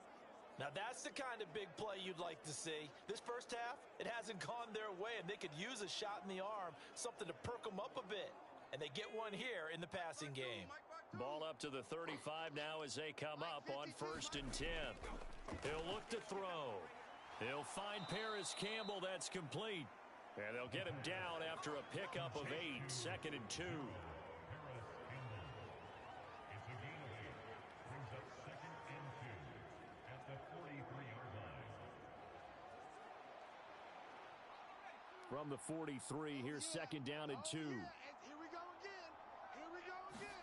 S3: Now, that's the kind of big play you'd like to see. This first half, it hasn't gone their way, and they could use a shot in the arm, something to perk them up a bit. And they get one here in the passing game.
S2: Ball up to the 35 now as they come up on 1st and 10. He'll look to throw. He'll find Paris Campbell. That's complete. And they'll get him down after a pickup of 8, 2nd and 2.
S1: From the 43, here's 2nd down and 2.
S4: Here we go again. Here we go again.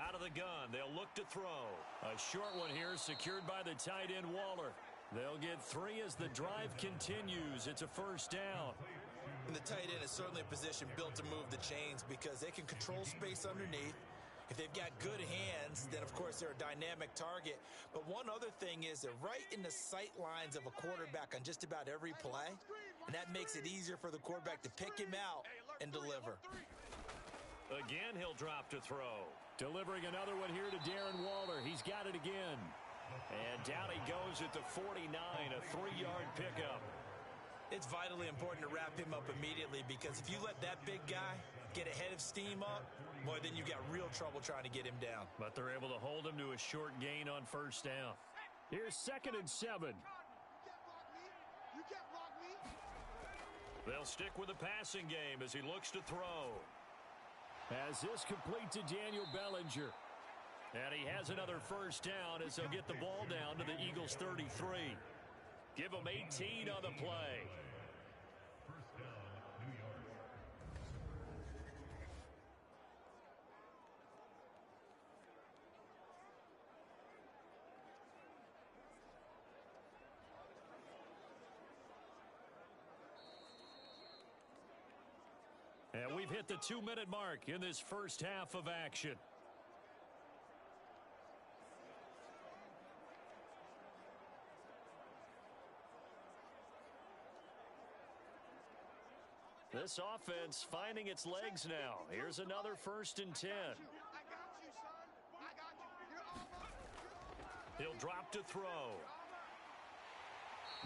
S2: Out of the gun, they'll look to throw. A short one here secured by the tight end Waller. They'll get 3 as the drive continues. It's a 1st down.
S3: And the tight end is certainly a position built to move the chains because they can control space underneath. If they've got good hands, then of course they're a dynamic target. But one other thing is they're right in the sight lines of a quarterback on just about every play. And that makes it easier for the quarterback to pick him out and deliver.
S2: Again, he'll drop to throw.
S1: Delivering another one here to Darren Waller. He's got it again.
S2: And down he goes at the 49, a 3-yard pickup.
S3: It's vitally important to wrap him up immediately because if you let that big guy get a head of steam up, boy, then you've got real trouble trying to get him down.
S2: But they're able to hold him to a short gain on 1st down.
S1: Here's 2nd and 7.
S4: You can't block me.
S2: They'll stick with the passing game as he looks to throw.
S1: As this complete to Daniel Bellinger.
S2: And he has another 1st down as they'll get the ball down to the Eagles 33. Give them 18 on the play. And we've hit the 2-minute mark in this first half of action. This offense finding its legs now. Here's another 1st and 10.
S4: I got you, son. I got you. You're almost.
S2: He'll drop to throw.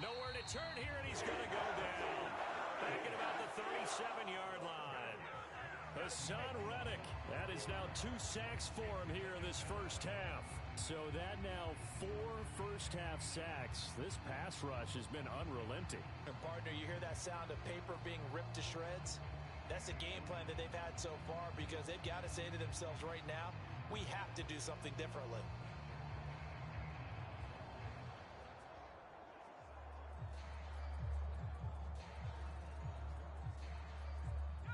S2: Nowhere to turn here, and he's going to go down. Back at about the 37-yard line. Hassan Reddick. That is now 2 sacks for him here in this first half.
S1: So that now 4 first-half sacks. This pass rush has been unrelenting.
S3: And partner, you hear that sound of paper being ripped to shreds? That's a game plan that they've had so far because they've got to say to themselves right now, we have to do something differently.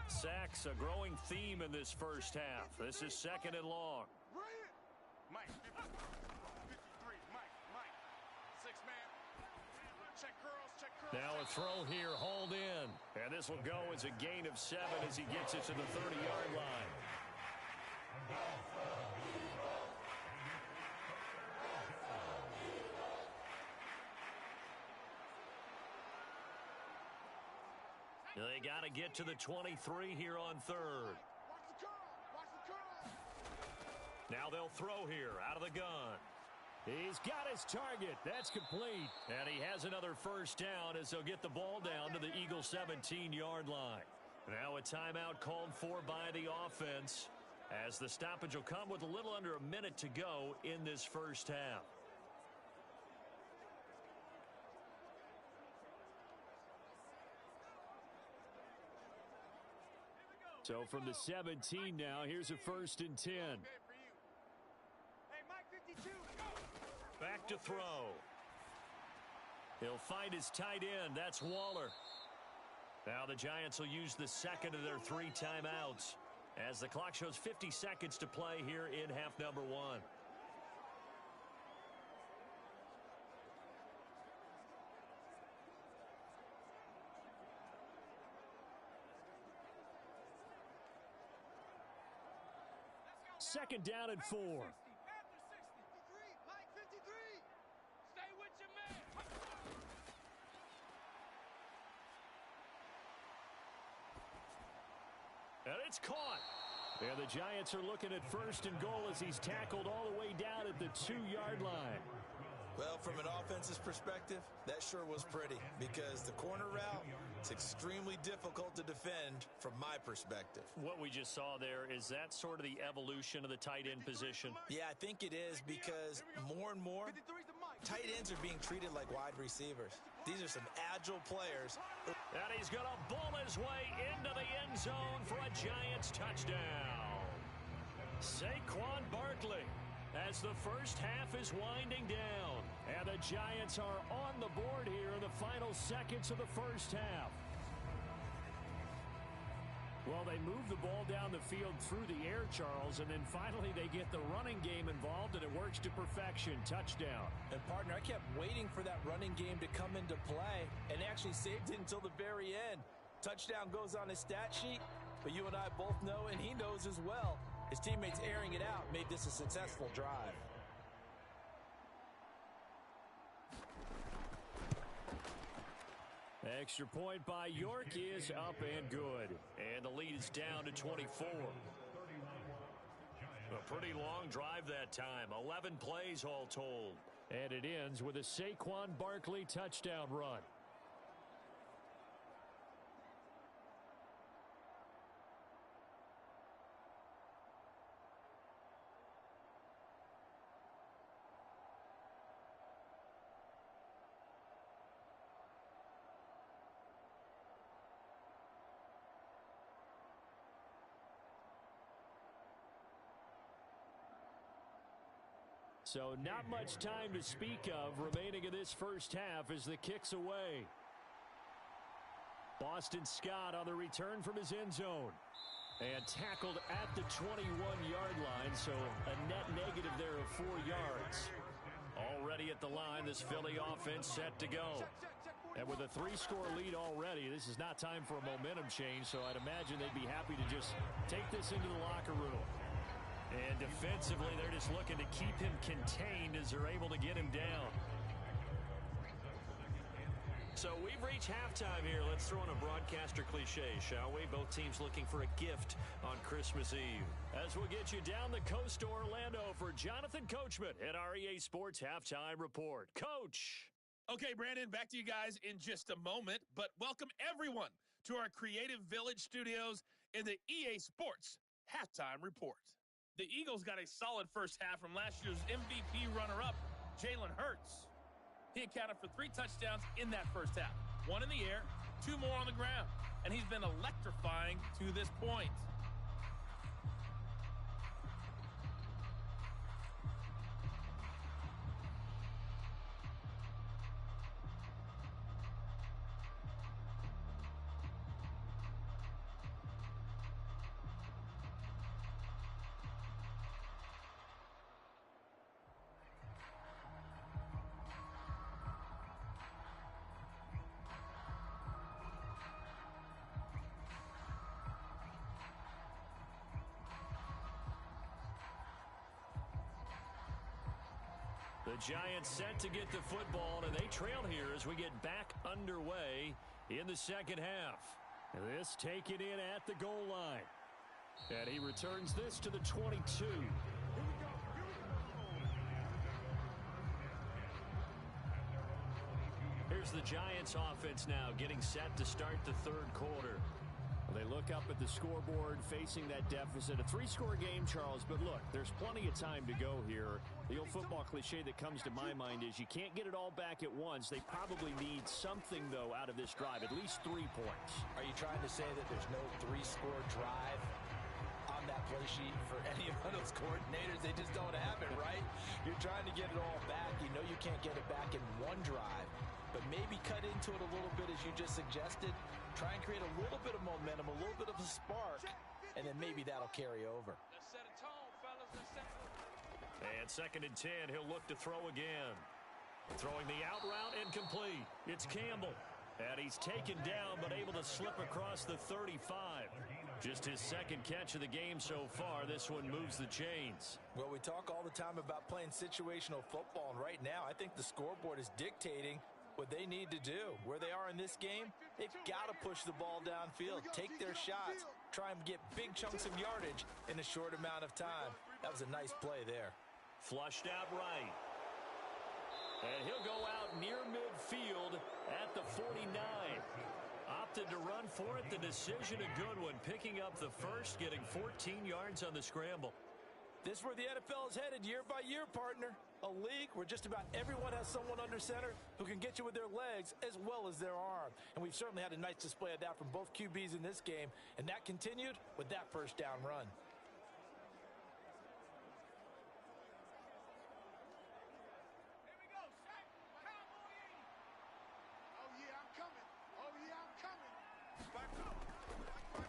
S2: Sacks, a growing theme in this first half. This is 2nd and long.
S4: Mike, 53, Mike. 6-man. Check curls.
S2: Now a throw here, hauled in. And this will go as a gain of 7 as he gets it to the 30-yard line. They got to get to the 23 here on 3rd.
S4: Watch the curl.
S2: Now they'll throw here out of the gun.
S1: He's got his target. That's complete.
S2: And he has another 1st down as they'll get the ball down to the Eagles 17-yard line. Now a timeout called for by the offense as the stoppage will come with a little under a minute to go in this first half.
S1: So from the 17 now, here's a 1st and 10.
S4: Hey, Mike 52.
S2: Back to throw. He'll find his tight end. That's Waller. Now the Giants will use the 2nd of their 3 timeouts as the clock shows 50 seconds to play here in half number 1.
S1: Second down and 4.
S4: After 60. Mike 53. Stay with your man.
S1: And it's caught. And the Giants are looking at first and goal as he's tackled all the way down at the 2-yard line.
S3: Well, from an offensive perspective, that sure was pretty because the corner route is extremely difficult to defend from my perspective.
S2: What we just saw there, is that sort of the evolution of the tight end position?
S3: Yeah, I think it is because more and more tight ends are being treated like wide receivers. These are some agile players.
S2: And he's going to bull his way into the end zone for a Giants touchdown. Saquon Barkley, as the first half is winding down. And the Giants are on the board here in the final seconds of the first half. Well, they move the ball down the field through the air, Charles, and then finally they get the running game involved, and it works to perfection. Touchdown.
S3: And, partner, I kept waiting for that running game to come into play and actually saved it until the very end. Touchdown goes on his stat sheet, but you and I both know, and he knows as well, his teammates airing it out made this a successful drive.
S1: Extra point by York is up and good.
S2: And the lead is down to 24. A pretty long drive that time. 11 plays all told.
S1: And it ends with a Saquon Barkley touchdown run. So not much time to speak of remaining in this first half as the kick's away. Boston Scott on the return from his end zone. And tackled at the 21-yard line, so a net negative there of 4 yards.
S2: Already at the line, this Philly offense set to go.
S1: And with a 3-score lead already, this is not time for a momentum change, so I'd imagine they'd be happy to just take this into the locker room.
S2: And defensively, they're just looking to keep him contained as they're able to get him down. So we've reached halftime here. Let's throw in a broadcaster cliche, shall we? Both teams looking for a gift on Christmas Eve.
S1: As we'll get you down the coast to Orlando for Jonathan Coachman at our EA Sports Halftime Report. Coach.
S5: Okay, Brandon, back to you guys in just a moment. But welcome everyone to our Creative Village studios in the EA Sports Halftime Report. The Eagles got a solid first half from last year's MVP runner-up, Jalen Hurts. He accounted for 3 touchdowns in that first half. 1 in the air, 2 more on the ground. And he's been electrifying to this point.
S1: The Giants set to get the football, and they trail here as we get back underway in the second half. This taken in at the goal line. And he returns this to the 22. Here's the Giants offense now getting set to start the third quarter. They look up at the scoreboard facing that deficit. A 3-score game, Charles, but look, there's plenty of time to go here. The old football cliche that comes to my mind is you can't get it all back at once. They probably need something, though, out of this drive, at least 3 points.
S3: Are you trying to say that there's no 3-score drive on that play sheet for any of those coordinators? They just don't have it, right? You're trying to get it all back. You know you can't get it back in one drive, but maybe cut into it a little bit as you just suggested. Try and create a little bit of momentum, a little bit of a spark, and then maybe that'll carry over.
S4: Let's set a tone, fellas. Let's set a...
S2: And second and 10, he'll look to throw again. Throwing the out route incomplete. It's Campbell. And he's taken down but able to slip across the 35. Just his second catch of the game so far. This one moves the chains.
S3: Well, we talk all the time about playing situational football, and right now I think the scoreboard is dictating what they need to do. Where they are in this game, they've got to push the ball downfield, take their shots, try and get big chunks of yardage in a short amount of time. That was a nice play there.
S2: Flushed out right. And he'll go out near midfield at the 49. Opted to run for it. The decision a good one. Picking up the first, getting 14 yards on the scramble.
S3: This is where the NFL is headed year by year, partner. A league where just about everyone has someone under center who can get you with their legs as well as their arm. And we've certainly had a nice display of that from both QBs in this game. And that continued with that first down run.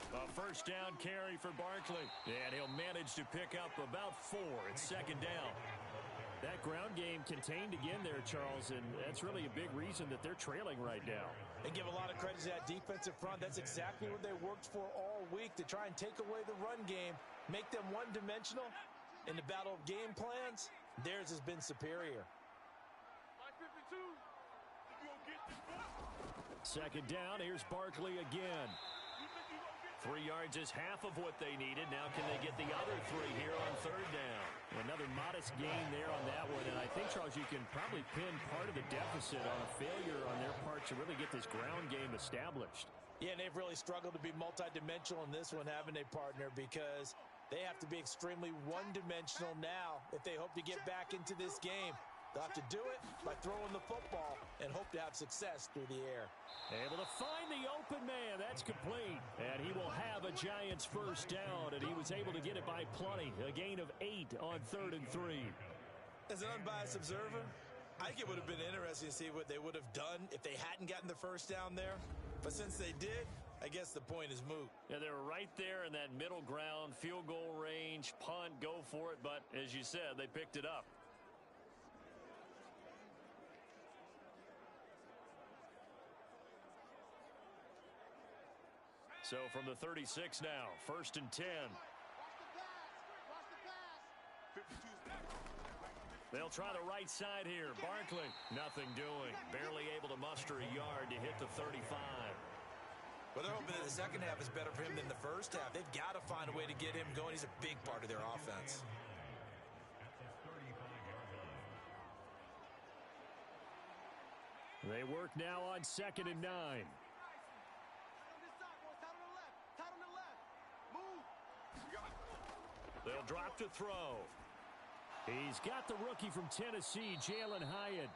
S2: A first down carry for Barkley. And he'll manage to pick up about 4. It's second down.
S1: That ground game contained again there, Charles, and that's really a big reason that they're trailing right now.
S3: They give a lot of credit to that defensive front. That's exactly what they worked for all week, to try and take away the run game, make them one-dimensional. In the battle of game plans, theirs has been superior.
S1: Second down, here's Barkley again.
S2: 3 yards is half of what they needed. Now can they get the other 3 here on third down?
S1: Another modest gain there on that one, and I think, Charles, you can probably pin part of the deficit on a failure on their part to really get this ground game established.
S3: Yeah, and they've really struggled to be multidimensional in this one, haven't they, partner? Because they have to be extremely one-dimensional now if they hope to get back into this game. They'll have to do it by throwing the football and hope to have success through the air.
S1: Able to find the open man. That's complete. And he will have a Giants first down, and he was able to get it by plenty. A gain of 8 on 3rd and 3.
S3: As an unbiased observer, I think it would have been interesting to see what they would have done if they hadn't gotten the first down there. But since they did, I guess the point is moot.
S2: Yeah, they were right there in that middle ground, field goal range, punt, go for it. But as you said, they picked it up. So from the 36 now, 1st and 10. They'll try the right side here. Barkley, nothing doing. Barely able to muster a yard to hit the 35.
S3: Well, they're hoping that the second half is better for him than the first half. They've got to find a way to get him going. He's a big part of their offense.
S1: They work now on 2nd and 9.
S2: They'll drop to throw.
S1: He's got the rookie from Tennessee, Jalen Hyatt.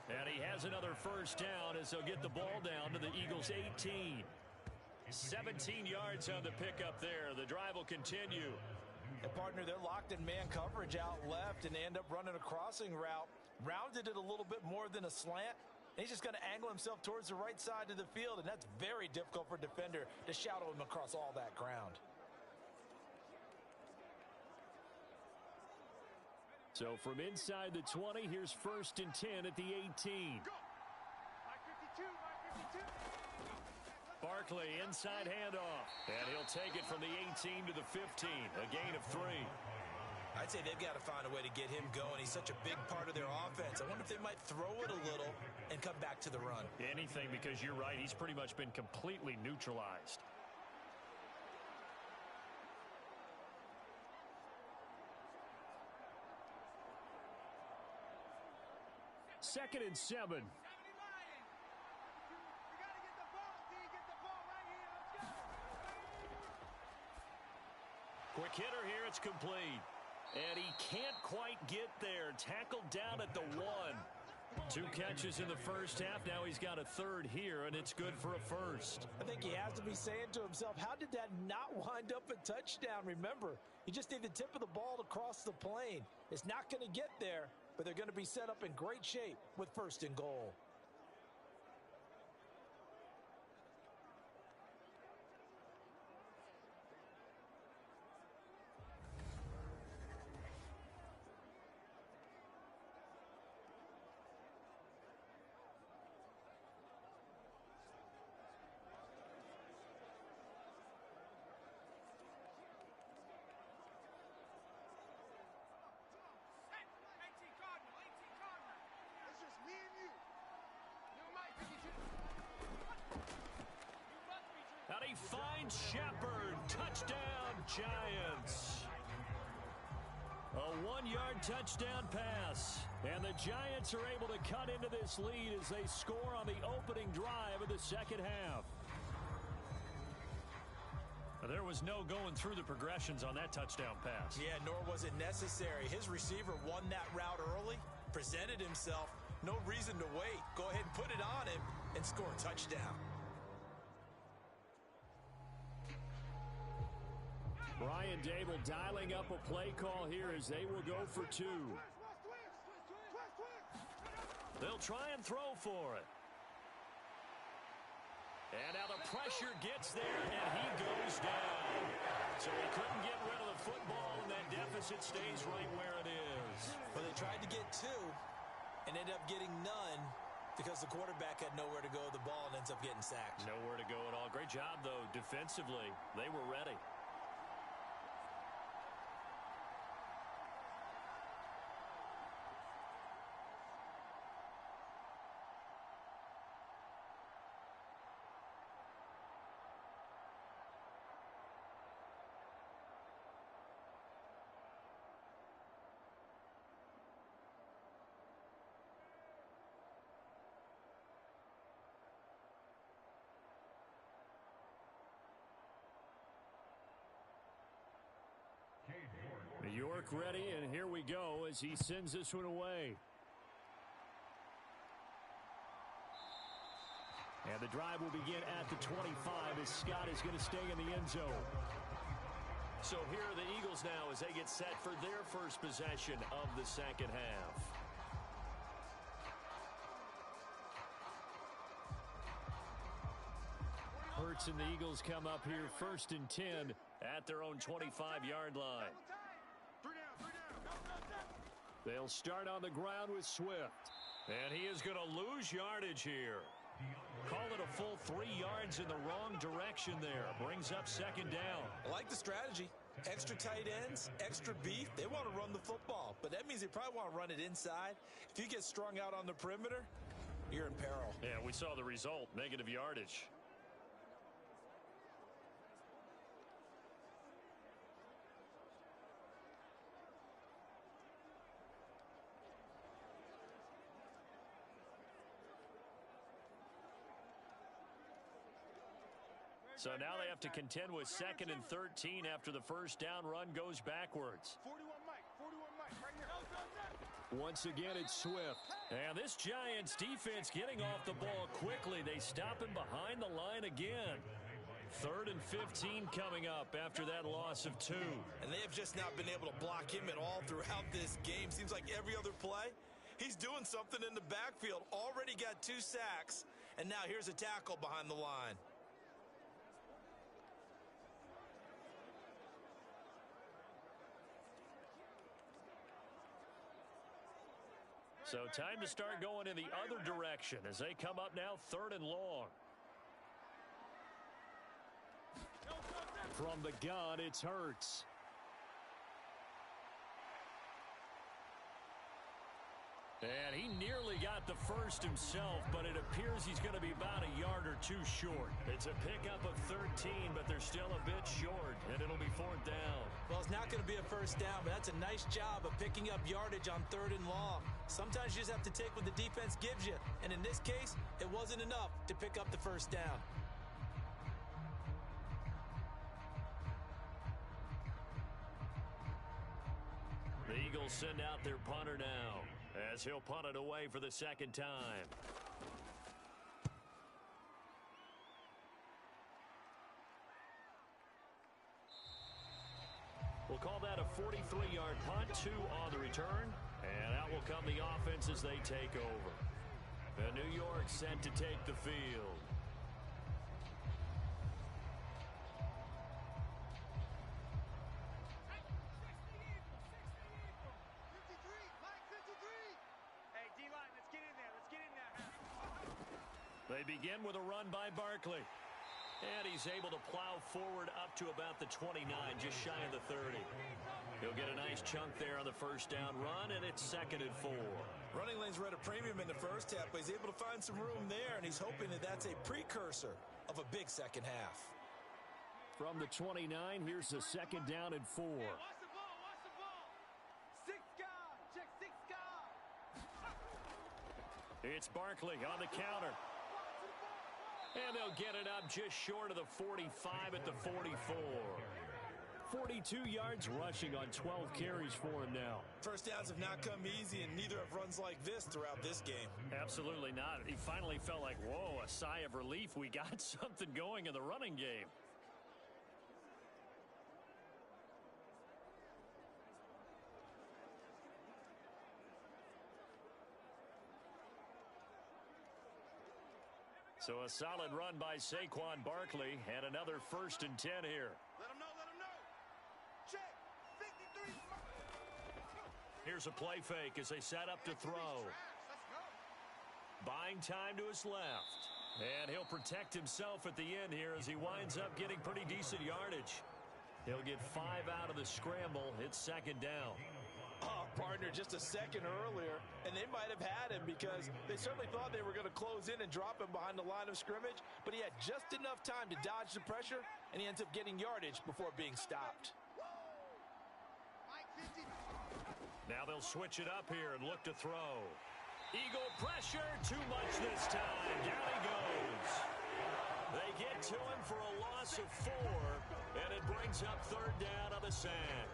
S2: And he has another first down as they'll get the ball down to the Eagles' 18. 17 yards on the pickup there. The drive will continue.
S3: And partner, they're locked in man coverage out left, and they end up running a crossing route. Rounded it a little bit more than a slant. And he's just going to angle himself towards the right side of the field, and that's very difficult for a defender to shadow him across all that ground.
S1: So from inside the 20, here's 1st and 10 at the 18.
S2: Barkley, inside handoff. And he'll take it from the 18 to the 15. A gain of 3.
S3: I'd say they've got to find a way to get him going. He's such a big part of their offense. I wonder if they might throw it a little and come back to the run.
S2: Anything, because you're right. He's pretty much been completely neutralized.
S1: Second and 7.
S2: Quick hitter here. It's complete. And he can't quite get there. Tackled down at the 1. 2 catches in the first half. Now he's got a 3rd here, and it's good for a first.
S3: I think he has to be saying to himself, how did that not wind up a touchdown? Remember, he just need the tip of the ball to cross the plane. It's not going to get there, but they're going to be set up in great shape with 1st and goal.
S2: They find Shepard. Touchdown, Giants. A 1-yard touchdown pass. And the Giants are able to cut into this lead as they score on the opening drive of the second half. There was no going through the progressions on that touchdown pass.
S3: Yeah, nor was it necessary. His receiver won that route early, presented himself. No reason to wait. Go ahead and put it on him and score a touchdown.
S1: Brian Dable dialing up a play call here as they will go for 2.
S2: They'll try and throw for it. And now the pressure gets there, and he goes down. So he couldn't get rid of the football, and that deficit stays right where it is.
S3: But they tried to get 2 and ended up getting none because the quarterback had nowhere to go with the ball and ends up getting sacked.
S2: Nowhere to go at all. Great job, though, defensively. They were ready.
S1: York ready, and here we go as he sends this one away. And the drive will begin at the 25 as Scott is going to stay in the end zone.
S2: So here are the Eagles now as they get set for their first possession of the second half.
S1: Hurts and the Eagles come up here first and 10 at their own 25-yard line. They'll start on the ground with Swift.
S2: And he is going to lose yardage here. Call it a full 3 yards in the wrong direction there. Brings up second down.
S3: I like the strategy. Extra tight ends, extra beef. They want to run the football, but that means they probably want to run it inside. If you get strung out on the perimeter, you're in peril.
S2: Yeah, we saw the result, negative yardage. So now they have to contend with 2nd and 13 after the first down run goes backwards.
S4: 41 Mike, right here.
S1: Once again, it's Swift.
S2: And this Giants defense getting off the ball quickly. They stop him behind the line again. 3rd and 15 coming up after that loss of 2.
S3: And they have just not been able to block him at all throughout this game. Seems like every other play, he's doing something in the backfield. Already got 2 sacks, and now here's a tackle behind the line.
S2: So time to start going in the other direction as they come up now 3rd and long.
S1: From the gun, it's Hurts.
S2: And he nearly got the first himself, but it appears he's going to be about a yard or 2 short. It's a pickup of 13, but they're still a bit short, and it'll be 4th down.
S3: Well, it's not going to be a first down, but that's a nice job of picking up yardage on 3rd and long. Sometimes you just have to take what the defense gives you, and in this case, it wasn't enough to pick up the first down.
S2: The Eagles send out their punter now, as he'll punt it away for the 2nd time. We'll call that a 43-yard punt, 2 on the return, and out will come the offense as they take over. And New York set to take the field. They begin with a run by Barkley. And he's able to plow forward up to about the 29, just shy of the 30. He'll get a nice chunk there on the first down run, and it's 2nd and 4.
S3: Running lanes were at a premium in the first half, but he's able to find some room there, and he's hoping that that's a precursor of a big second half.
S1: From the 29, here's the second down and 4.
S4: Watch the ball, watch the ball. Six guard, check six guard.
S2: It's Barkley on the counter. And they'll get it up just short of the 45 at the 44.
S1: 42 yards rushing on 12 carries for him now.
S3: First downs have not come easy, and neither have runs like this throughout this game.
S2: Absolutely not. He finally felt like, whoa, a sigh of relief. We got something going in the running game. So a solid run by Saquon Barkley, and another 1st and 10 here.
S4: Let him know, let him know. Check, 53.
S2: Here's a play fake as they set up to throw.
S4: Let's go.
S2: Buying time to his left. And he'll protect himself at the end here as he winds up getting pretty decent yardage. He'll get 5 out of the scramble. It's 2nd down.
S3: Oh, partner, just a second earlier, and they might have had him because they certainly thought they were going to close in and drop him behind the line of scrimmage, but he had just enough time to dodge the pressure, and he ends up getting yardage before being stopped.
S2: Now they'll switch it up here and look to throw. Eagle pressure, too much this time. Down he goes. They get to him for a loss of 4, and it brings up 3rd down on the sack.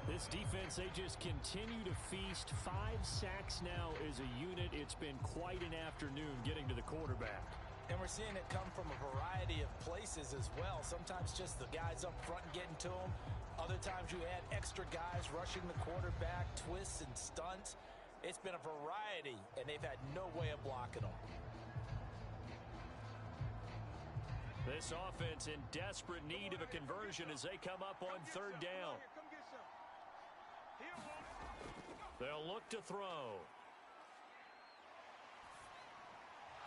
S1: This defense, they just continue to feast. 5 sacks now as a unit. It's been quite an afternoon getting to the quarterback.
S3: And we're seeing it come from a variety of places as well. Sometimes just the guys up front getting to him. Other times you add extra guys rushing the quarterback, twists and stunts. It's been a variety, and they've had no way of blocking them.
S2: This offense in desperate need of a conversion as they come up on 3rd down.
S4: Come get some.
S2: They'll look to throw.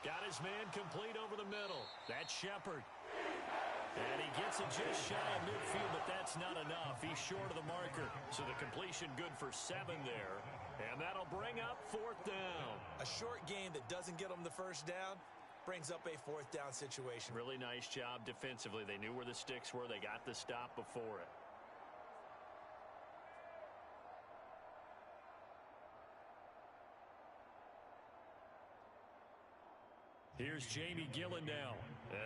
S2: Got his man complete over the middle. That's Shepard. And he gets it just shy of midfield, but that's not enough. He's short of the marker. So the completion good for 7 there. And that'll bring up 4th down.
S3: A short game that doesn't get them the first down brings up a 4th down situation.
S2: Really nice job defensively. They knew where the sticks were. They got the stop before it. Here's Jamie Gillen now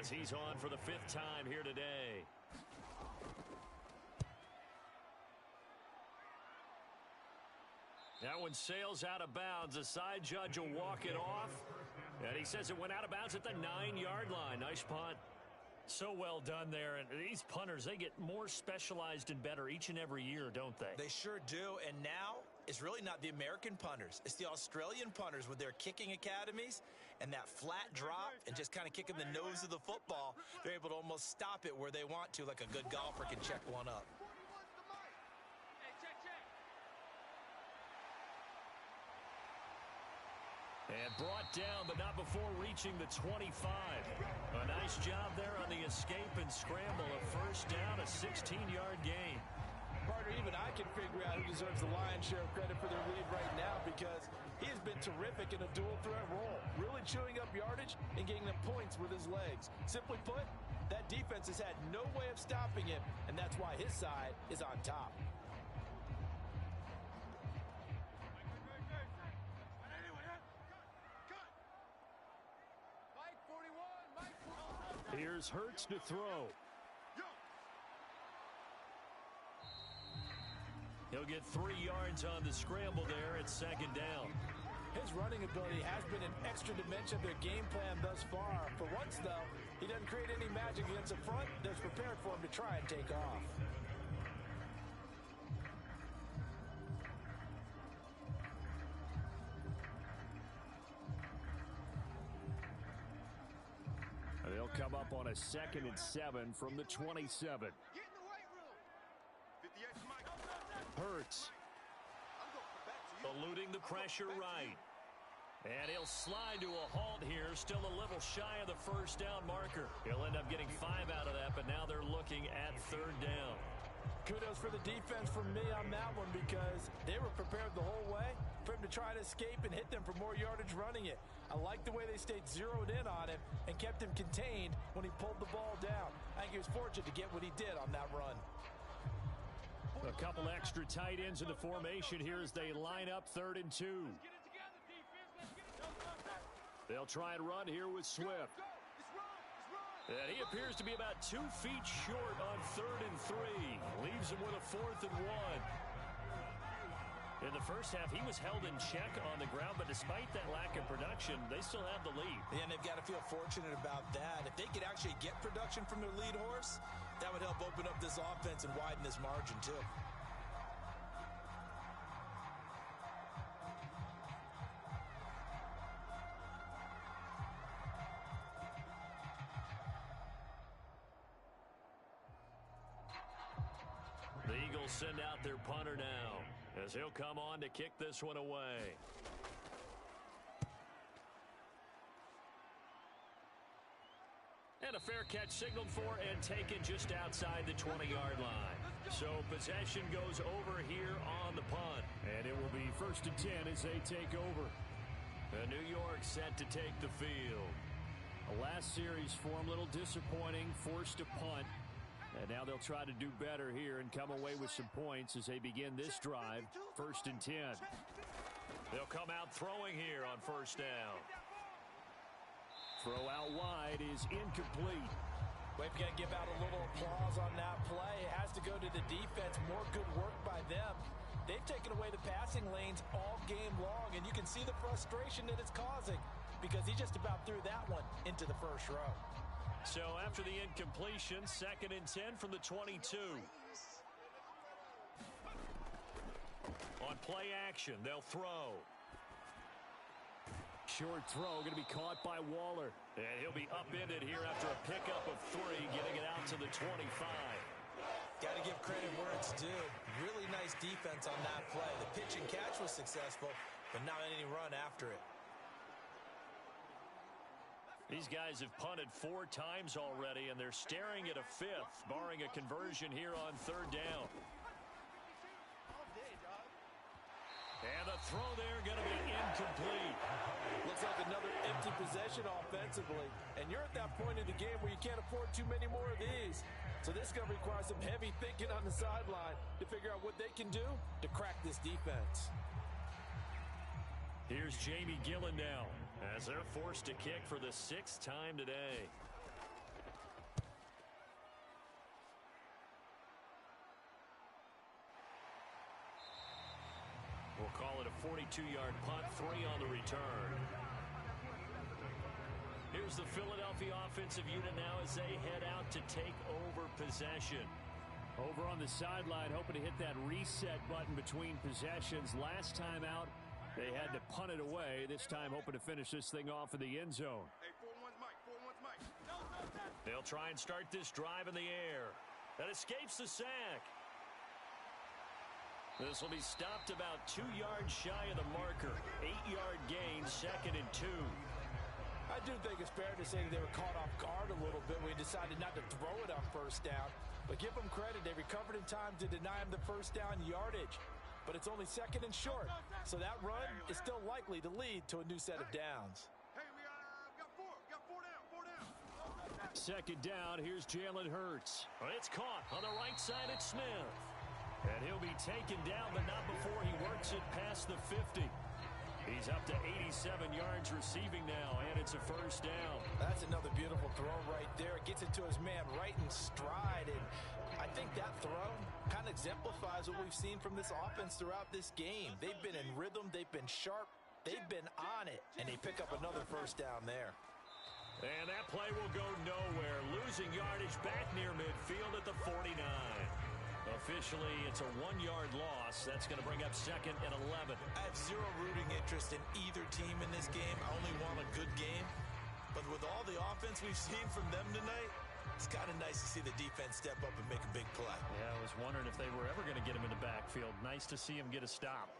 S2: as he's on for the 5th time here today. That one sails out of bounds. The side judge will walk it off. And he says it went out of bounds at the 9-yard line. Nice punt. So well done there. And these punters, they get more specialized and better each and every year, don't they?
S3: They sure do. And now it's really not the American punters. It's the Australian punters with their kicking academies and that flat drop and just kind of kicking the nose of the football. They're able to almost stop it where they want to, like a good golfer can check one up.
S2: And brought down, but not before reaching the 25. A nice job there on the escape and scramble. A 1st down, a 16-yard gain.
S3: Partner, even I can figure out who deserves the lion's share of credit for their lead right now because he has been terrific in a dual threat role, really chewing up yardage and getting them points with his legs. Simply put, that defense has had no way of stopping him, and that's why his side is on top.
S1: Here's Hurts to throw.
S2: He'll get 3 yards on the scramble there at 2nd down.
S3: His running ability has been an extra dimension of their game plan thus far. For once, though, he doesn't create any magic against the front that's prepared for him to try and take off.
S1: They'll come up on a 2nd and 7 from the 27.
S4: Get in the weight room. 58 Mike.
S1: Hurts.
S2: Eluding the pressure right. And he'll slide to a halt here. Still a little shy of the 1st down marker. He'll end up getting 5 out of that, but now they're looking at 3rd down.
S3: Kudos for the defense from me on that one because they were prepared the whole way for him to try to escape and hit them for more yardage running it. I like the way they stayed zeroed in on him and kept him contained when he pulled the ball down. I think he was fortunate to get what he did on that run.
S1: A couple extra tight ends in the formation here as they line up 3rd and 2. They'll try and run here with Swift. And he appears to be about 2 feet short on 3rd and 3. Leaves him with a 4th and 1. In the first half, he was held in check on the ground, but despite that lack of production, they still have the lead.
S3: Yeah, and they've got to feel fortunate about that. If they could actually get production from their lead horse, that would help open up this offense and widen this margin, too.
S2: The Eagles send out their punter now as he'll come on to kick this one away. And a fair catch signaled for and taken just outside the 20-yard line. So possession goes over here on the punt.
S1: And it will be 1st and 10 as they take over.
S2: And New York set to take the field.
S1: The last series for them, a little disappointing, forced to punt. And now they'll try to do better here and come away with some points as they begin this drive. 1st and 10.
S2: They'll come out throwing here on 1st down.
S1: Throw out wide is incomplete.
S3: We've got to give out a little applause on that play. It has to go to the defense. More good work by them. They've taken away the passing lanes all game long, and you can see the frustration that it's causing because he just about threw that one into the first row.
S2: So after the incompletion, 2nd and 10 from the 22. On play action, they'll throw.
S1: Short throw going to be caught by Waller.
S2: And he'll be upended here after a pickup of 3, getting it out to the 25.
S3: Got to give credit where it's due. Really nice defense on that play. The pitch and catch was successful, but not any run after it.
S2: These guys have punted 4 times already, and they're staring at a 5th, barring a conversion here on 3rd down. And the throw there going to be incomplete.
S3: Looks like another empty possession offensively. And you're at that point in the game where you can't afford too many more of these. So this is going to require some heavy thinking on the sideline to figure out what they can do to crack this defense.
S2: Here's Jamie Gillen now as they're forced to kick for the 6th time today. We'll call it a 42-yard punt, 3 on the return. Here's the Philadelphia offensive unit now as they head out to take over possession.
S1: Over on the sideline, hoping to hit that reset button between possessions. Last time out, they had to punt it away. This time, hoping to finish this thing off in the end zone.
S4: Hey, 4-1's Mike. 4-1's Mike.
S2: They'll try and start this drive in the air. That escapes the sack. This will be stopped about 2 yards shy of the marker. 8-yard gain, 2nd and 2.
S3: I do think it's fair to say that they were caught off guard a little bit when he decided not to throw it on 1st down. But give them credit, they recovered in time to deny him the 1st down yardage. But it's only 2nd and short, so that run is still likely to lead to a new set of downs.
S4: Hey, we got 4. Got 4 down. 4 down.
S1: 2nd down, here's Jalen Hurts.
S2: It's caught on the right side at Smith. And he'll be taken down, but not before he works it past the 50. He's up to 87 yards receiving now, and it's a 1st down.
S3: That's another beautiful throw right there. It gets it to his man right in stride, and I think that throw kind of exemplifies what we've seen from this offense throughout this game. They've been in rhythm, they've been sharp, they've been on it, and they pick up another 1st down there.
S2: And that play will go nowhere, losing yardage back near midfield at the 49. Officially, it's a 1-yard loss. That's going to bring up 2nd and 11.
S3: I have zero rooting interest in either team in this game. I only want a good game. But with all the offense we've seen from them tonight, it's kind of nice to see the defense step up and make a big play.
S2: Yeah, I was wondering if they were ever going to get him in the backfield. Nice to see him get a stop.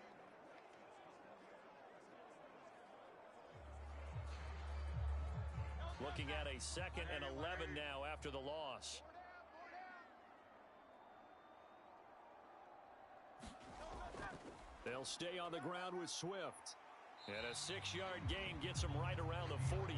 S2: Looking at a 2nd and 11 now after the loss.
S1: They'll stay on the ground with Swift. And a 6-yard gain gets them right around the 43.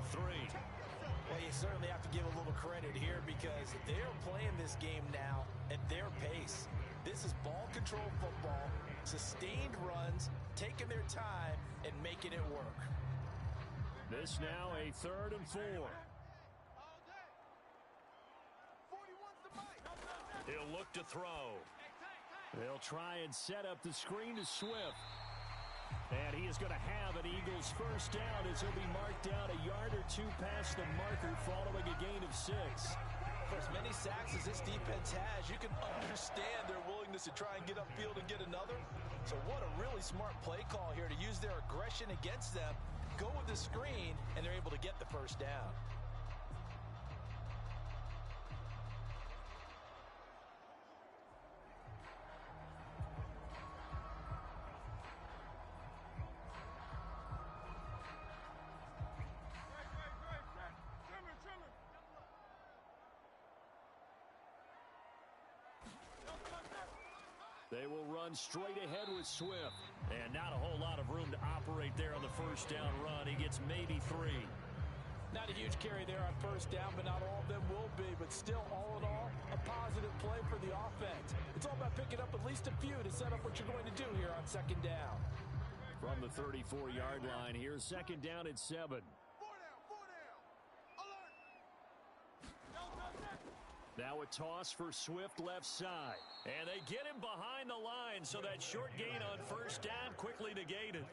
S3: Well, you certainly have to give a little credit here because they're playing this game now at their pace. This is ball control football, sustained runs, taking their time, and making it work.
S1: This now a 3rd and 4.
S2: He'll look to throw.
S1: They'll try and set up the screen to Swift. And he is going to have an Eagles first down as he'll be marked down a yard or 2 past the marker following a gain of 6.
S3: For as many sacks as this defense has, you can understand their willingness to try and get upfield and get another. So what a really smart play call here to use their aggression against them, go with the screen, and they're able to get the first down.
S1: They will run straight ahead with Swift.
S2: And not a whole lot of room to operate there on the first down run. He gets maybe 3.
S3: Not a huge carry there on first down, but not all of them will be. But still, all in all, a positive play for the offense. It's all about picking up at least a few to set up what you're going to do here on second down.
S1: From the 34-yard line here, second down at 7. Now a toss for Swift left side.
S2: And they get him behind the line, so that short gain on first down quickly negated.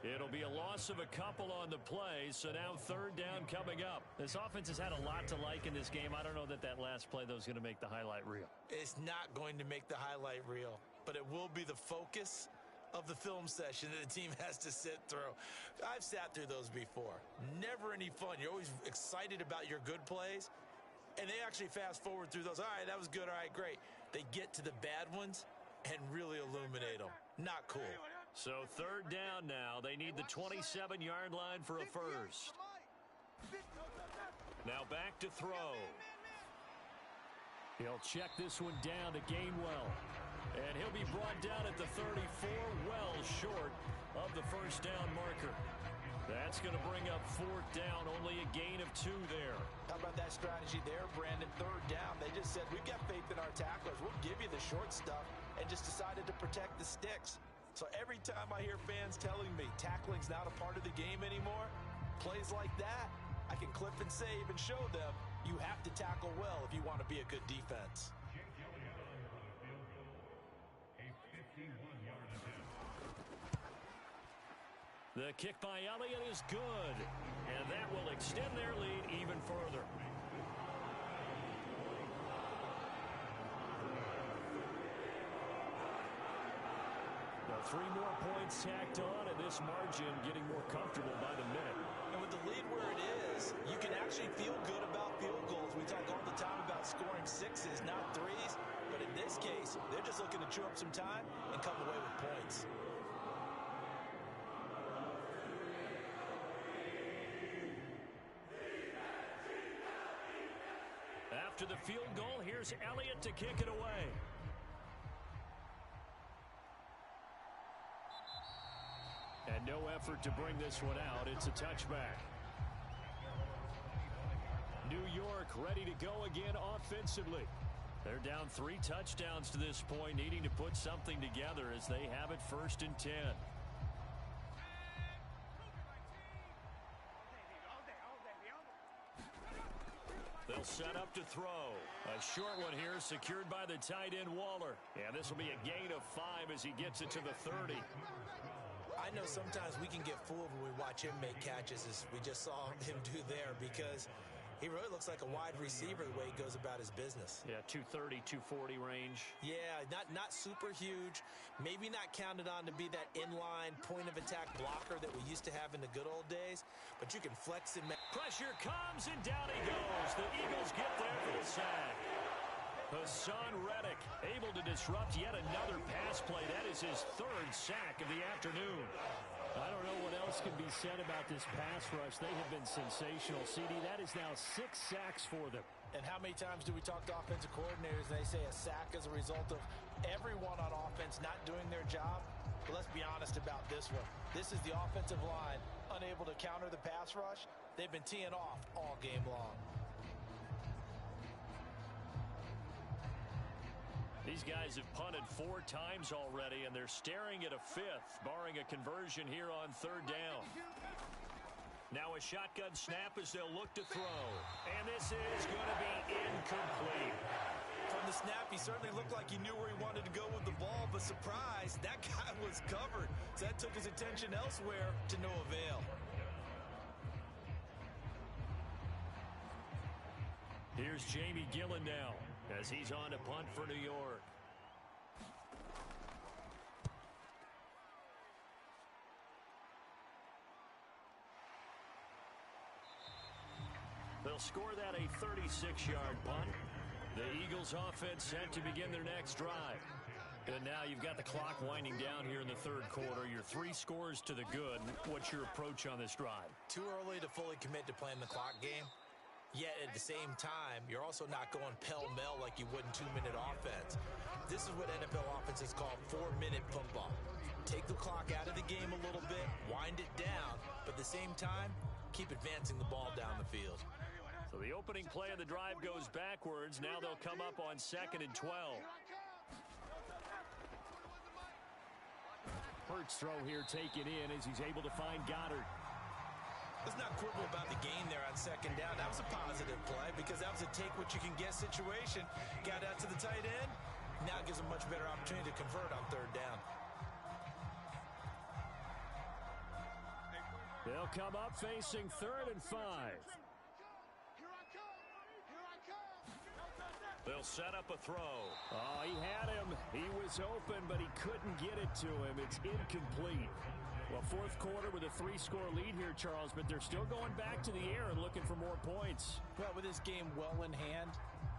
S2: It'll be a loss of a couple on the play, so now 3rd down coming up.
S1: This offense has had a lot to like in this game. I don't know that last play, though, is going to make the highlight reel.
S3: It's not going to make the highlight reel, but it will be the focus of the film session that the team has to sit through. I've sat through those before. Never any fun. You're always excited about your good plays, and they actually fast forward through those. All right, that was good. All right, great. They get to the bad ones and really illuminate them. Not cool.
S2: So 3rd down now. They need the 27-yard line for a first. Now back to throw.
S1: He'll check this one down to Gainwell.
S2: And he'll be brought down at the 34, well short of the first down marker. That's going to bring up 4th down, only a gain of 2 there.
S3: How about that strategy there, Brandon? 3rd down, they just said, we've got faith in our tacklers. We'll give you the short stuff, and just decided to protect the sticks. So every time I hear fans telling me tackling's not a part of the game anymore, plays like that, I can clip and save and show them you have to tackle well if you want to be a good defense.
S2: The kick by Elliott is good, and that will extend their lead even further.
S1: Now 3 more points tacked on, and this margin getting more comfortable by the minute.
S3: And with the lead where it is, you can actually feel good about field goals. We talk all the time about scoring 6s, not 3s. But in this case, they're just looking to chew up some time and come away with points.
S2: After the field goal, here's Elliott to kick it away.
S1: And no effort to bring this one out. It's a touchback. New York ready to go again offensively.
S2: They're down 3 touchdowns to this point, needing to put something together as they have it 1st and 10. They'll set up to throw. A short one here secured by the tight end Waller. And this will be a gain of 5 as he gets it to the 30.
S3: I know sometimes we can get fooled when we watch him make catches, as we just saw him do there, because he really looks like a wide receiver the way he goes about his business.
S2: Yeah, 230, 240 range.
S3: Yeah, not super huge. Maybe not counted on to be that inline point-of-attack blocker that we used to have in the good old days, but you can flex and...
S2: Pressure comes, and down he goes. The Eagles get there for the sack. Hassan Reddick able to disrupt yet another pass play. That is his 3rd sack of the afternoon.
S1: I don't know what else can be said about this pass rush. They have been sensational. CD, that is now 6 sacks for them.
S3: And how many times do we talk to offensive coordinators and they say a sack is a result of everyone on offense not doing their job? But let's be honest about this one. This is the offensive line unable to counter the pass rush. They've been teeing off all game long.
S2: These guys have punted 4 times already, and they're staring at a 5th, barring a conversion here on 3rd down. Now a shotgun snap as they'll look to throw. And this is going to be incomplete.
S3: From the snap, he certainly looked like he knew where he wanted to go with the ball, but surprise, that guy was covered. So that took his attention elsewhere to no avail.
S2: Here's Jamie Gillen now as he's on to punt for New York. They'll score that a 36-yard punt. The Eagles offense set to begin their next drive. And now you've got the clock winding down here in the 3rd quarter. You're 3 scores to the good. What's your approach on this drive?
S3: Too early to fully commit to playing the clock game. Yet at the same time, you're also not going pell-mell like you would in 2-minute offense. This is what NFL offenses call 4-minute football. Take the clock out of the game a little bit, wind it down, but at the same time, keep advancing the ball down the field.
S2: So the opening play of the drive goes backwards. Now they'll come up on 2nd and 12.
S1: Hurts throw here taken in as he's able to find Goddard.
S3: Let's not quibble about the gain there on 2nd down. That was a positive play because that was a take-what-you-can-get situation. Got out to the tight end. Now gives him much better opportunity to convert on 3rd down.
S1: They'll come up facing 3rd and 5.
S2: They'll set up a throw.
S1: Oh, he had him. He was open, but he couldn't get it to him. It's incomplete. Well, 4th quarter with a 3-score lead here, Charles, but they're still going back to the air and looking for more points.
S3: Well, with this game well in hand,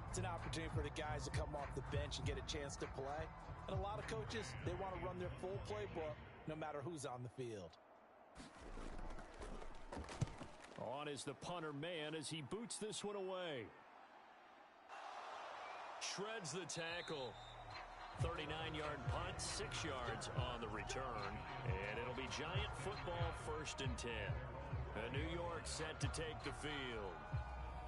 S3: it's an opportunity for the guys to come off the bench and get a chance to play. And a lot of coaches, they want to run their full playbook no matter who's on the field.
S1: On is the punter man as he boots this one away.
S2: Shreds the tackle. 39-yard punt, 6 yards on the return. And it'll be Giant football 1st and 10. New York set to take the field.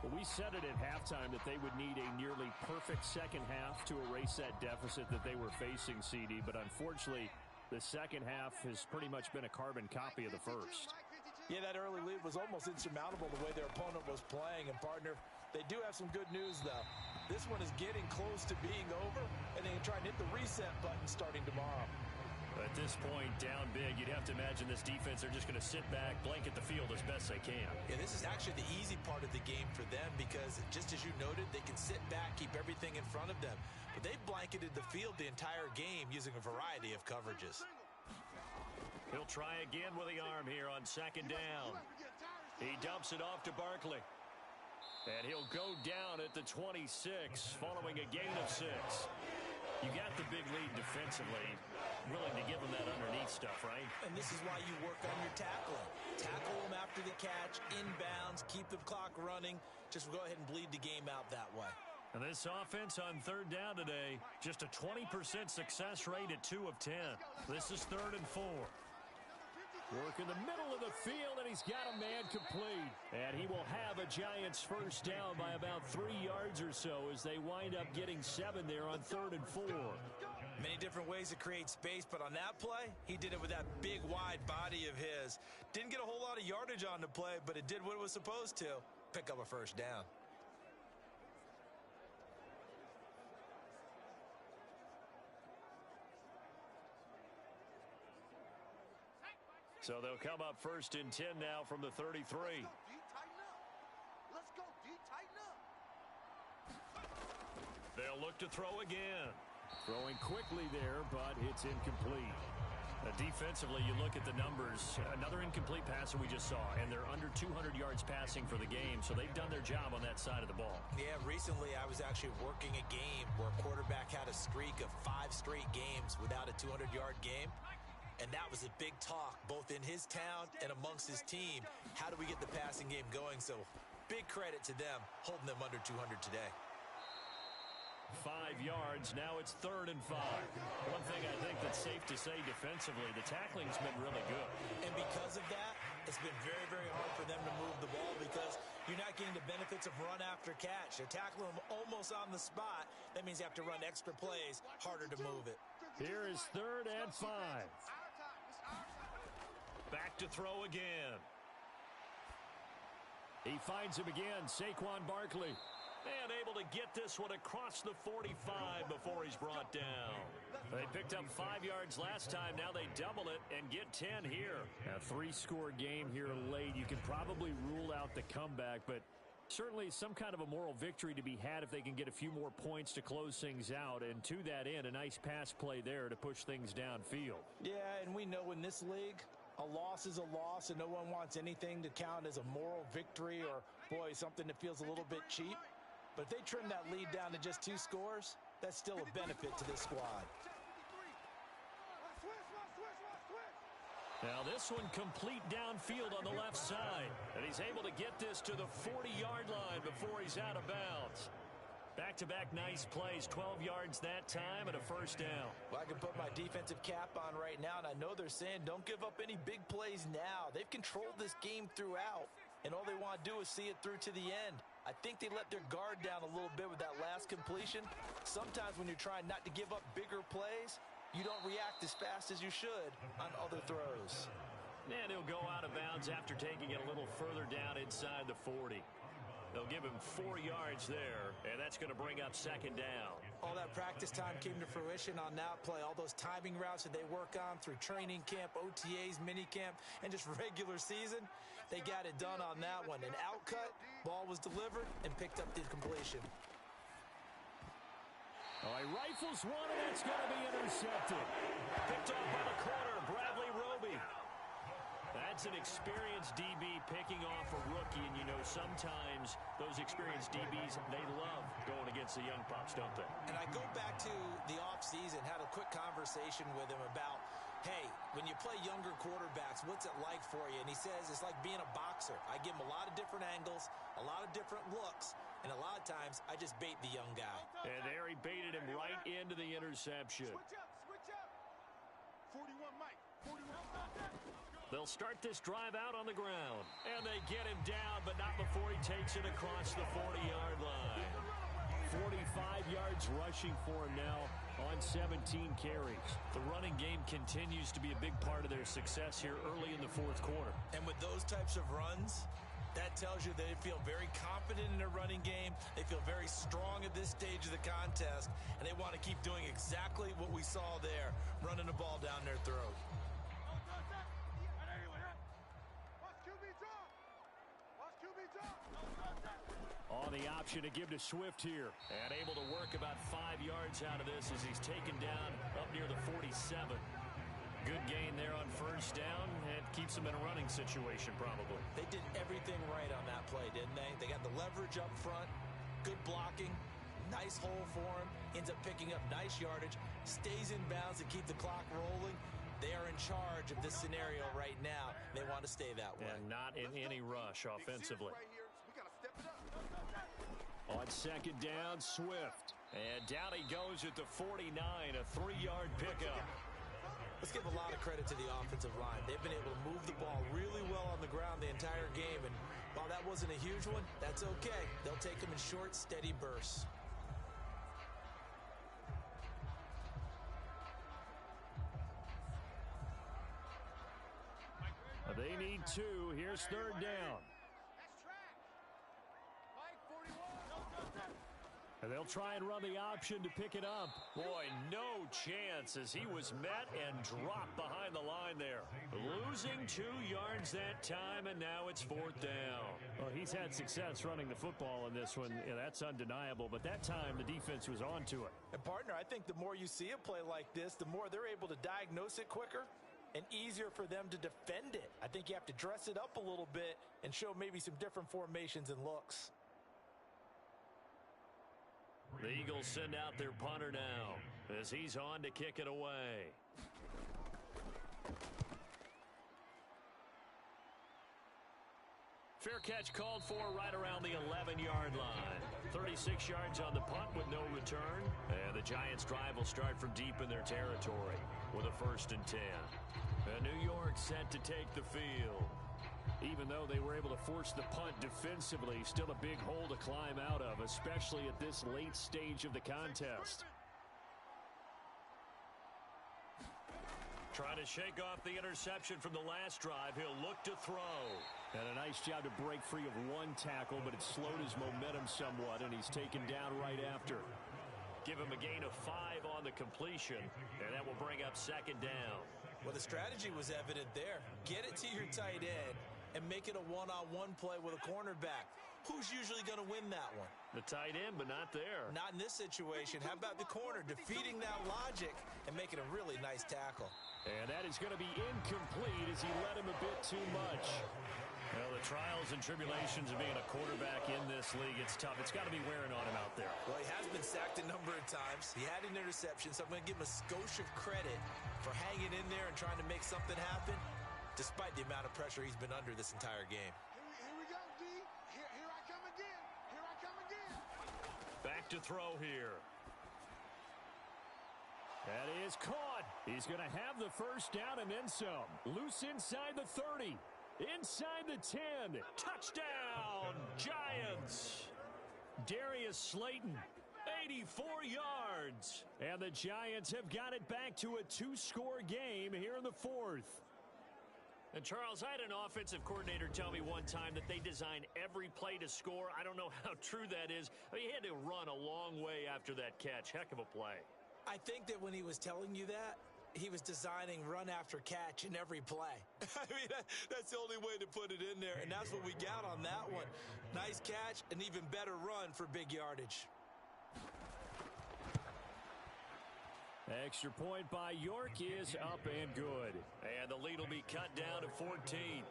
S1: Well, we said it at halftime that they would need a nearly perfect second half to erase that deficit that they were facing, CD. But unfortunately, the second half has pretty much been a carbon copy of the first.
S3: Yeah, that early lead was almost insurmountable the way their opponent was playing. And, partner, they do have some good news, though. This one is getting close to being over, and they can try and hit the reset button starting tomorrow.
S2: At this point, down big, you'd have to imagine this defense, they're just going to sit back, blanket the field as best they can.
S3: Yeah, this is actually the easy part of the game for them because, just as you noted, they can sit back, keep everything in front of them. But they've blanketed the field the entire game using a variety of coverages.
S2: He'll try again with the arm here on 2nd down. He dumps it off to Barkley. And he'll go down at the 26 following a gain of 6. You got the big lead defensively. Willing to give them that underneath stuff, right?
S3: And this is why you work on your tackling. Tackle them after the catch, inbounds, keep the clock running. Just go ahead and bleed the game out that way.
S2: And this offense on 3rd down today, just a 20% success rate at 2 of 10. This is 3rd and 4.
S1: Work in the middle of the field, and he's got a man complete. And he will have a Giants 1st down by about 3 yards or so as they wind up getting 7 there on 3rd and 4.
S3: Many different ways to create space, but on that play, he did it with that big, wide body of his. Didn't get a whole lot of yardage on the play, but it did what it was supposed to. Pick up a 1st down.
S2: So they'll come up 1st and 10 now from the 33.
S4: Let's go, D. Tighten up.
S2: They'll look to throw again.
S1: Throwing quickly there, but it's incomplete.
S2: Defensively, you look at the numbers. Another incomplete passer we just saw, and they're under 200 yards passing for the game, so they've done their job on that side of the ball.
S3: Yeah, recently I was actually working a game where a quarterback had a streak of 5 straight games without a 200-yard game. And that was a big talk, both in his town and amongst his team. How do we get the passing game going? So big credit to them, holding them under 200 today.
S2: 5 yards. Now it's 3rd and 5. One thing I think that's safe to say defensively, the tackling's been really good.
S3: And because of that, it's been very, very hard for them to move the ball because you're not getting the benefits of run after catch. They're tackling them almost on the spot. That means you have to run extra plays, harder to move it.
S1: Here is 3rd and 5.
S2: Back to throw again.
S1: He finds him again, Saquon Barkley.
S2: And able to get this one across the 45 before he's brought down.
S1: They picked up 5 yards last time. Now they double it and get 10 here. A 3-score game here late. You can probably rule out the comeback, but certainly some kind of a moral victory to be had if they can get a few more points to close things out. And to that end, a nice pass play there to push things downfield.
S3: Yeah, and we know in this league, a loss is a loss, and no one wants anything to count as a moral victory or, boy, something that feels a little bit cheap. But if they trim that lead down to just 2 scores, that's still a benefit to this squad.
S2: Now this one complete downfield on the left side. And he's able to get this to the 40-yard line before he's out of bounds. Back-to-back nice plays, 12 yards that time and a 1st down.
S3: Well, I can put my defensive cap on right now, and I know they're saying don't give up any big plays now. They've controlled this game throughout, and all they want to do is see it through to the end. I think they let their guard down a little bit with that last completion. Sometimes when you're trying not to give up bigger plays, you don't react as fast as you should on other throws.
S2: And he'll go out of bounds after taking it a little further down inside the 40. They'll give him 4 yards there, and that's going to bring up 2nd down.
S3: All that practice time came to fruition on that play. All those timing routes that they work on through training camp, OTAs, minicamp, and just regular season, they got it done on that one. An outcut, ball was delivered, and picked up the completion.
S1: Oh, he rifles one, and it's going to be intercepted.
S2: Picked off by the corner, Bradley Roby. That's an experienced DB picking off a rookie, and you know sometimes those experienced DBs, they love going against the young pups, don't they?
S3: And I go back to the offseason, had a quick conversation with him about, hey, when you play younger quarterbacks, what's it like for you? And he says it's like being a boxer. I give him a lot of different angles, a lot of different looks, and a lot of times I just bait the young guy.
S2: And there he baited him right into the interception.
S4: Switch up. 41, Mike. 41.
S2: They'll start this drive out on the ground. And they get him down, but not before he takes it across the 40-yard line.
S1: 45 yards rushing for him now on 17 carries.
S2: The running game continues to be a big part of their success here early in the 4th quarter.
S3: And with those types of runs, that tells you they feel very confident in their running game. They feel very strong at this stage of the contest, and they want to keep doing exactly what we saw there, running the ball down their throat.
S1: On the option to give to Swift here.
S2: And able to work about 5 yards out of this as he's taken down up near the 47. Good gain there on 1st down, and keeps him in a running situation probably.
S3: They did everything right on that play, didn't they? They got the leverage up front, good blocking, nice hole for him, ends up picking up nice yardage, stays in bounds to keep the clock rolling. They are in charge of this scenario right now. They want to stay that way.
S2: And not in any rush offensively.
S1: On 2nd down, Swift.
S2: And down he goes at the 49, a 3-yard pickup.
S3: Let's give a lot of credit to the offensive line. They've been able to move the ball really well on the ground the entire game. And while that wasn't a huge one, that's okay. They'll take them in short, steady bursts.
S1: They need 2. Here's 3rd down. And they'll try and run the option to pick it up.
S2: Boy, no chance as he was met and dropped behind the line there. Losing 2 yards that time, and now it's 4th down.
S1: Well, he's had success running the football in this one. Yeah, that's undeniable. But that time, the defense was on to it.
S3: And, partner, I think the more you see a play like this, the more they're able to diagnose it quicker and easier for them to defend it. I think you have to dress it up a little bit and show maybe some different formations and looks.
S2: The Eagles send out their punter now as he's on to kick it away. Fair catch called for right around the 11-yard line. 36 yards on the punt with no return. And the Giants' drive will start from deep in their territory with a 1st and 10. And New York set to take the field. Even though they were able to force the punt defensively, still a big hole to climb out of, especially at this late stage of the contest. Trying to shake off the interception from the last drive. He'll look to throw. And a nice job to break free of one tackle, but it slowed his momentum somewhat, and he's taken down right after. Give him a gain of 5 on the completion, and that will bring up 2nd down.
S3: Well, the strategy was evident there. Get it to your tight end and make it a one-on-one play with a cornerback. Who's usually going to win that one?
S2: The tight end, but not there.
S3: Not in this situation. How about the corner defeating that logic and making a really nice tackle?
S1: And that is going to be incomplete as he led him a bit too much.
S2: Well, the trials and tribulations of being a quarterback in this league, it's tough. It's got to be wearing on him out there.
S3: Well, he has been sacked a number of times. He had an interception, so I'm going to give him a skosh of credit for hanging in there and trying to make something happen, despite the amount of pressure he's been under this entire game.
S4: Here we go, D. Here I come again. Here I come again.
S2: Back to throw here.
S1: That is caught. He's going to have the 1st down and then some. Loose inside the 30. Inside the 10.
S2: Touchdown, Giants.
S1: Darius Slayton, 84 yards. And the Giants have got it back to a 2-score game here in the 4th.
S2: And Charles, I had an offensive coordinator tell me one time that they design every play to score. I don't know how true that is. I mean, he had to run a long way after that catch. Heck of a play.
S3: I think that when he was telling you that, he was designing run after catch in every play. I mean, that's the only way to put it in there, and that's what we got on that one. Nice catch, an even better run for big yardage.
S1: Extra point by York is up and good.
S2: And the lead will be cut down to 14.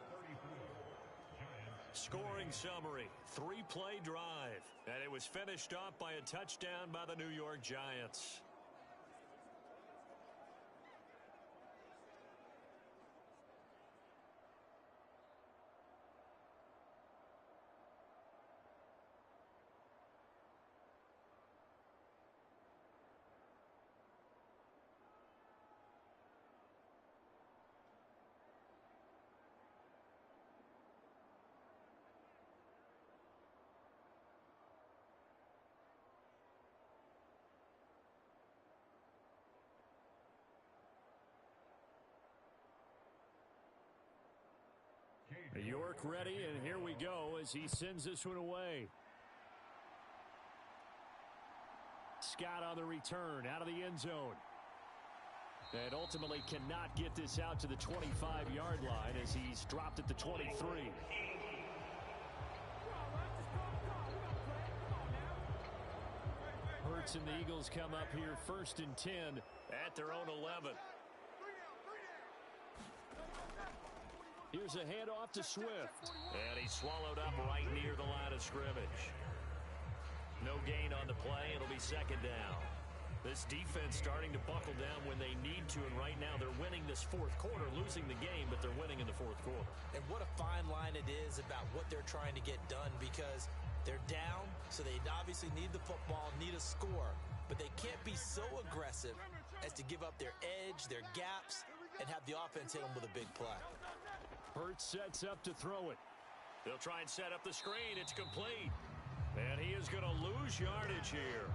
S2: Scoring summary, 3-play drive. And it was finished off by a touchdown by the New York Giants.
S1: York ready, and here we go as he sends this one away. Scott on the return out of the end zone. And ultimately cannot get this out to the 25-yard line as he's dropped at the 23. Hurts and the Eagles come up here 1st and 10
S2: at their own 11.
S1: Here's a handoff to Swift.
S2: And he's swallowed up right near the line of scrimmage. No gain on the play. It'll be 2nd down. This defense starting to buckle down when they need to, and right now they're winning this 4th quarter, losing the game, but they're winning in the 4th quarter.
S3: And what a fine line it is about what they're trying to get done, because they're down, so they obviously need the football, need a score, but they can't be so aggressive as to give up their edge, their gaps, and have the offense hit them with a big play.
S1: Hurts sets up to throw it.
S2: They'll try and set up the screen. It's complete. And he is going to lose yardage here.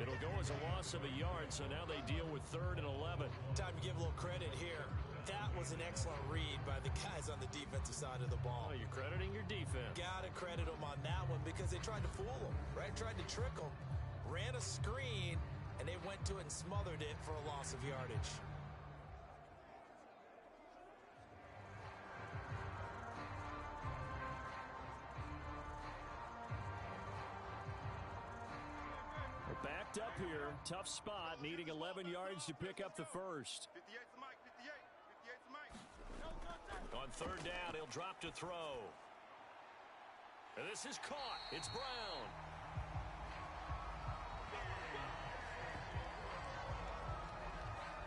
S2: It'll go as a loss of a yard, so now they deal with 3rd and 11.
S3: Time to give a little credit here. That was an excellent read by the guys on the defensive side of the ball.
S2: Oh, you're crediting your defense.
S3: Gotta credit them on that one because they tried to fool them, right? Tried to trick them. Ran a screen, and they went to it and smothered it for a loss of yardage.
S1: Backed up here. Tough spot. Needing 11 yards to pick up the 1st.
S4: 58's the mic. 58's the mic.
S2: On 3rd down, he'll drop to throw. And this is caught. It's Brown.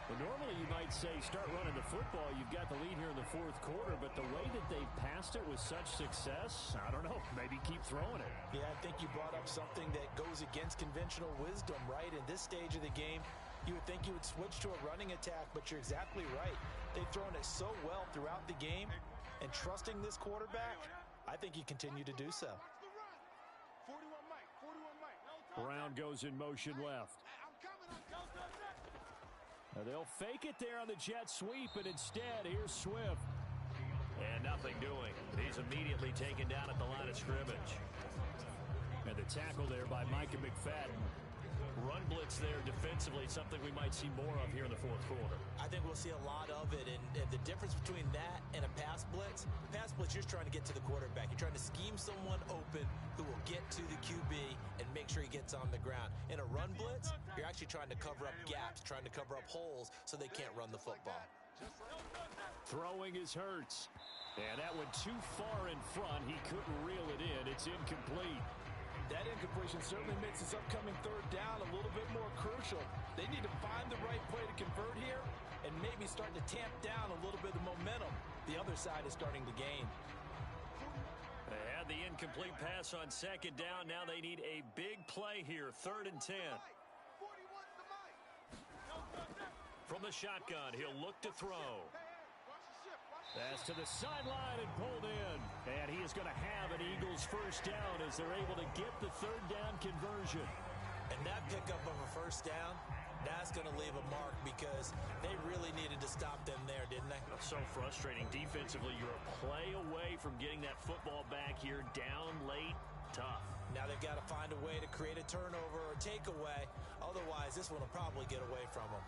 S1: Well, normally you might say, start running the football. You've got the lead here in the fourth quarter, but the way that they've passed it with such success, I don't know, maybe keep throwing it.
S3: Yeah, I think you brought up something that goes against conventional wisdom, right? In this stage of the game, you would think you would switch to a running attack, but you're exactly right. They've thrown it so well throughout the game, and trusting this quarterback, I think you continue to do so.
S4: 41 Mike, 41 Mike.
S1: Brown goes in motion left.
S4: I'm coming.
S1: They'll fake it there on the jet sweep, and instead, here's Swift.
S2: And nothing doing. He's immediately taken down at the line of scrimmage.
S1: And the tackle there by Micah McFadden.
S2: Run blitz there defensively, something we might see more of here in the fourth quarter.
S3: I think we'll see a lot of it, and the difference between that and a pass blitz, you're just trying to get to the quarterback. You're trying to scheme someone open who will get to the QB and make sure he gets on the ground. In a run blitz, you're actually trying to cover up gaps, trying to cover up holes so they can't run the football.
S1: Throwing is Hurts. And that went too far in front. He couldn't reel it in. It's incomplete.
S3: That incompletion certainly makes this upcoming third down a little bit more crucial. They need to find the right play to convert here and maybe start to tamp down a little bit of momentum. The other side is starting to gain.
S2: They had the incomplete pass on second down. Now they need a big play here, 3rd and 10.
S4: 41's the Mike.
S2: From the shotgun, he'll look to throw.
S1: Pass to the sideline and pulled in. And he is going to have an Eagles first down as they're able to get the third down conversion.
S3: And that pickup of a first down, that's going to leave a mark because they really needed to stop them there, didn't they?
S2: So frustrating. Defensively, you're a play away from getting that football back here, down late, tough.
S3: Now they've got to find a way to create a turnover or takeaway. Otherwise, this one will probably get away from them.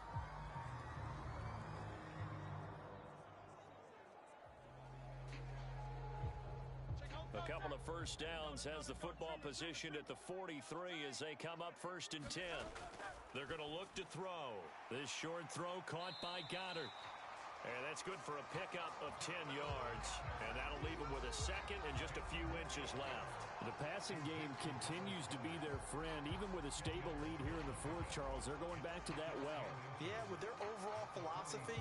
S2: A couple of first downs has the football positioned at the 43 as they come up 1st and 10. They're going to look to throw. This short throw caught by Goddard. And that's good for a pickup of 10 yards. And that'll leave them with a second and just a few inches left.
S1: The passing game continues to be their friend. Even with a stable lead here in the fourth, Charles, they're going back to that well.
S3: Yeah, with their overall philosophy,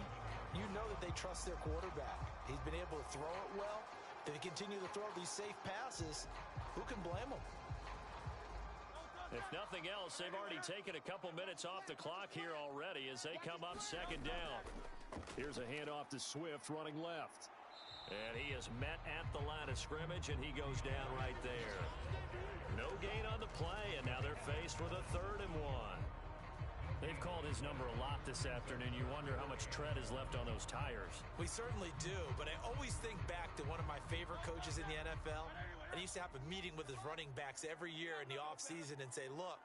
S3: you know that they trust their quarterback. He's been able to throw it well. If they continue to throw these safe passes, who can blame them?
S2: If nothing else, they've already taken a couple minutes off the clock here already as they come up 2nd down.
S1: Here's a handoff to Swift running left.
S2: And he is met at the line of scrimmage, and he goes down right there. No gain on the play, and now they're faced with a 3rd and 1.
S1: They've called his number a lot this afternoon. You wonder how much tread is left on those tires.
S3: We certainly do, but I always think back to one of my favorite coaches in the NFL. And he used to have a meeting with his running backs every year in the offseason and say, look,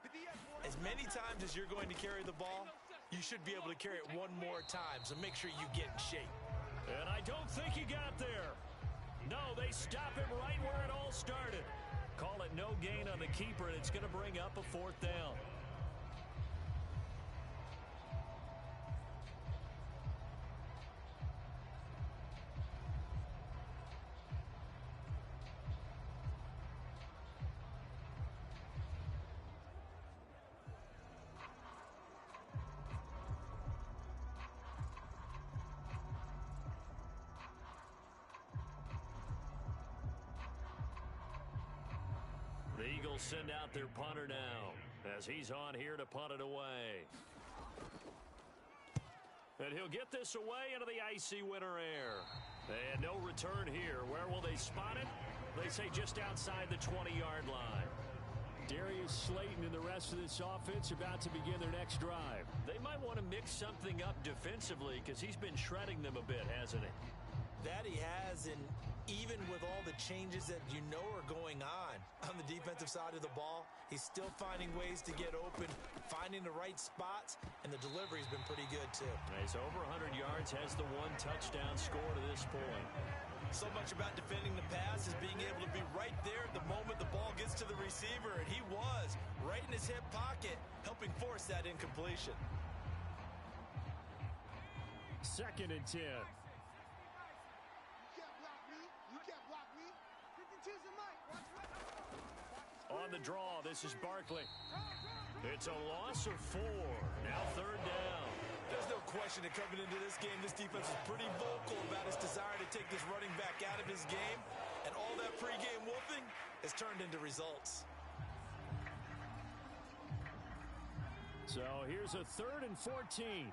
S3: as many times as you're going to carry the ball, you should be able to carry it one more time, so make sure you get in shape.
S2: And I don't think he got there. No, they stop him right where it all started. Call it no gain on the keeper, and it's going to bring up a 4th down. The Eagles send out their punter now as he's on here to punt it away. And he'll get this away into the icy winter air. And no return here. Where will they spot it? They say just outside the 20-yard line.
S1: Darius Slayton and the rest of this offense are about to begin their next drive.
S2: They might want to mix something up defensively because he's been shredding them a bit, hasn't he?
S3: That he has, and even with all the changes that you know are going on the defensive side of the ball, he's still finding ways to get open, finding the right spots, and the delivery's been pretty good too.
S2: He's over 100 yards, has the 1 touchdown score to this point.
S3: So much about defending the pass is being able to be right there at the moment the ball gets to the receiver, and he was right in his hip pocket, helping force that incompletion.
S1: 2nd and 10.
S2: On the draw, this is Barkley. It's a loss of 4. Now 3rd down.
S3: There's no question passionate coming into this game. This defense is pretty vocal about its desire to take this running back out of his game. And all that pregame wolfing has turned into results.
S1: So here's a 3rd and 14.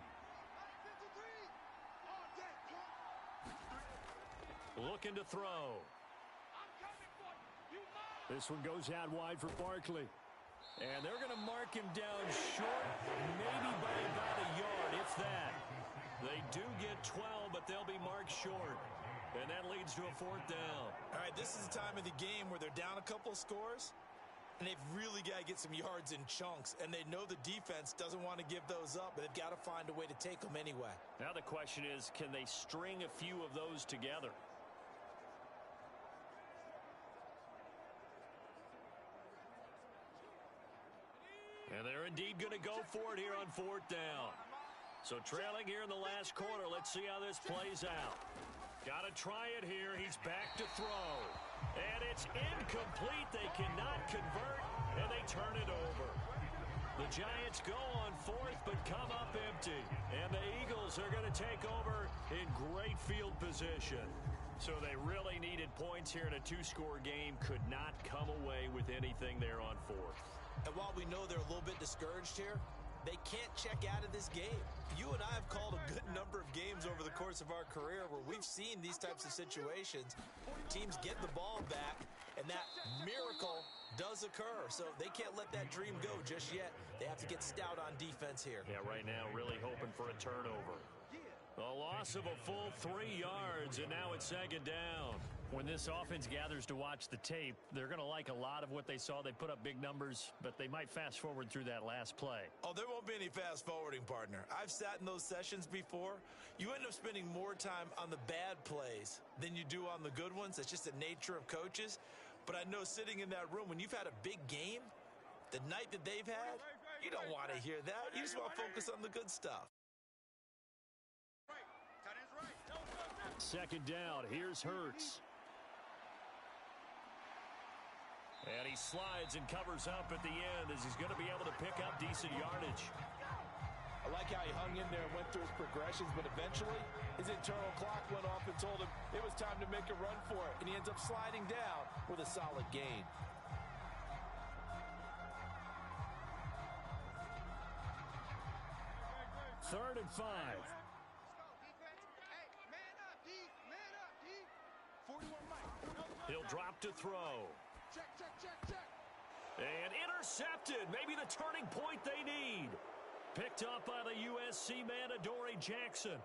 S2: Looking to throw.
S1: This one goes out wide for Barkley. And they're going to mark him down short, maybe by about a yard, if that.
S2: They do get 12, but they'll be marked short. And that leads to a 4th down.
S3: All right, this is the time of the game where they're down a couple of scores, and they've really got to get some yards in chunks. And they know the defense doesn't want to give those up, but they've got to find a way to take them anyway.
S2: Now the question is, can they string a few of those together? And they're indeed going to go for it here on 4th down. So trailing here in the last quarter. Let's see how this plays out. Got to try it here. He's back to throw. And it's incomplete. They cannot convert, and they turn it over. The Giants go on 4th, but come up empty. And the Eagles are going to take over in great field position. So they really needed points here in a 2-score game. Could not come away with anything there on 4th.
S3: And while we know they're a little bit discouraged here, they can't check out of this game. You and I have called a good number of games over the course of our career where we've seen these types of situations. Teams get the ball back, and that miracle does occur. So they can't let that dream go just yet. They have to get stout on defense here.
S2: Yeah, right now really hoping for a turnover. A loss of a full 3 yards, and now it's 2nd down.
S1: When this offense gathers to watch the tape, they're going to like a lot of what they saw. They put up big numbers, but they might fast forward through that last play.
S3: Oh, there won't be any fast forwarding, partner. I've sat in those sessions before. You end up spending more time on the bad plays than you do on the good ones. That's just the nature of coaches. But I know sitting in that room, when you've had a big game, the night that they've had, you don't want to hear that. You just want to focus on the good stuff.
S1: 2nd down. Here's Hurts.
S2: And he slides and covers up at the end as he's going to be able to pick up decent yardage.
S3: I like how he hung in there and went through his progressions, but eventually his internal clock went off and told him it was time to make a run for it, and he ends up sliding down with a solid gain.
S1: Third and 5.
S2: He'll drop to throw. And intercepted. Maybe the turning point they need. Picked up by the USC man, Adoree Jackson.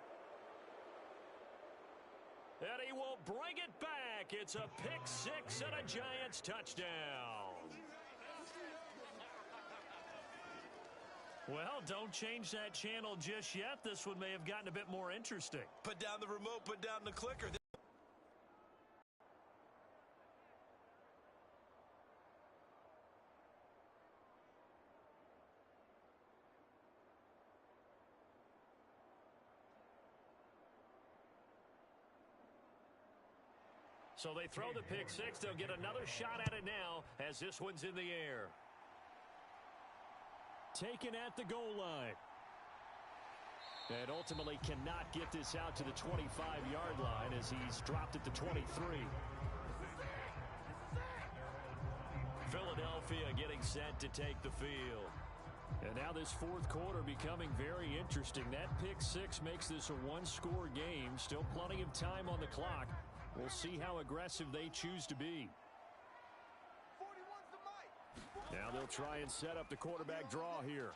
S2: And he will bring it back. It's a pick 6 and a Giants touchdown.
S1: Well, don't change that channel just yet. This one may have gotten a bit more interesting.
S3: Put down the remote, put down the clicker.
S2: So they throw the pick 6. They'll get another shot at it now as this one's in the air.
S1: Taken at the goal line. And ultimately cannot get this out to the 25-yard line as he's dropped at the 23.
S2: Philadelphia getting set to take the field.
S1: And now this 4th quarter becoming very interesting. That pick 6 makes this a 1-score game. Still plenty of time on the clock. We'll see how aggressive they choose to be. Now they'll try and set up the quarterback draw here.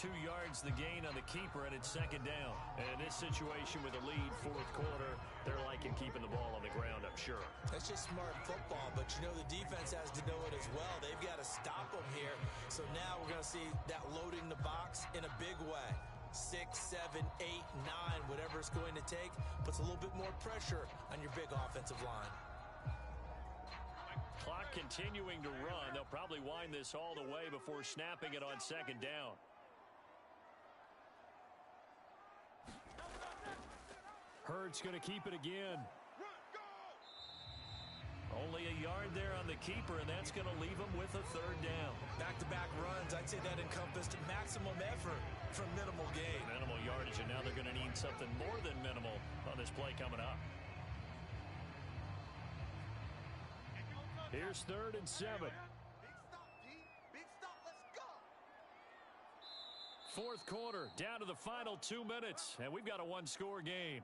S2: 2 yards the gain on the keeper, and it's 2nd down. And in this situation with a lead 4th quarter, they're liking keeping the ball on the ground, I'm sure.
S3: That's just smart football, but you know the defense has to know it as well. They've got to stop them here. So now we're going to see that loading the box in a big way. 6, 7, 8, 9, whatever it's going to take, puts a little bit more pressure on your big offensive line.
S2: Clock continuing to run. They'll probably wind this all the way before snapping it on 2nd down.
S1: Hurts going to keep it again.
S2: Only a yard there on the keeper, and that's going to leave him with a 3rd down.
S3: Back-to-back runs, I'd say that encompassed maximum effort for minimal gain.
S2: Minimal yardage, and now they're going to need something more than minimal on this play coming up.
S1: Here's 3rd and 7.
S4: Big stop, D. Big stop. Let's go.
S1: 4th quarter, down to the final 2 minutes, and we've got a one-score game.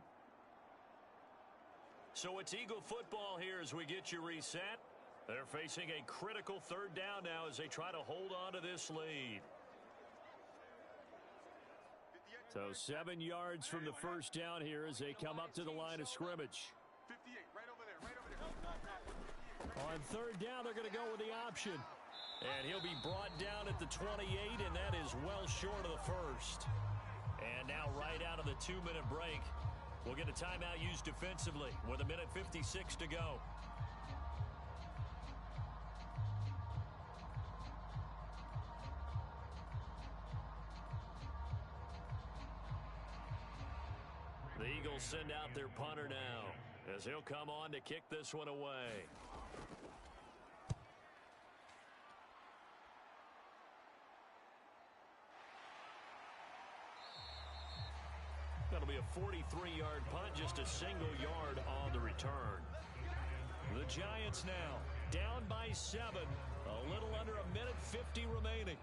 S2: So it's Eagle football here as we get you reset. They're facing a critical 3rd down now as they try to hold on to this lead.
S1: So 7 yards from the first down here as they come up to the line of scrimmage.
S4: 58, right over there, right over there.
S1: On 3rd down, they're going to go with the option.
S2: And he'll be brought down at the 28, and that is well short of the first. And now right out of the 2-minute break, we'll get a timeout used defensively with 1:56 to go. The Eagles send out their punter now as he'll come on to kick this one away. That'll be a 43-yard punt, just a single yard on the return. The Giants now down by 7, a little under 1:50 remaining.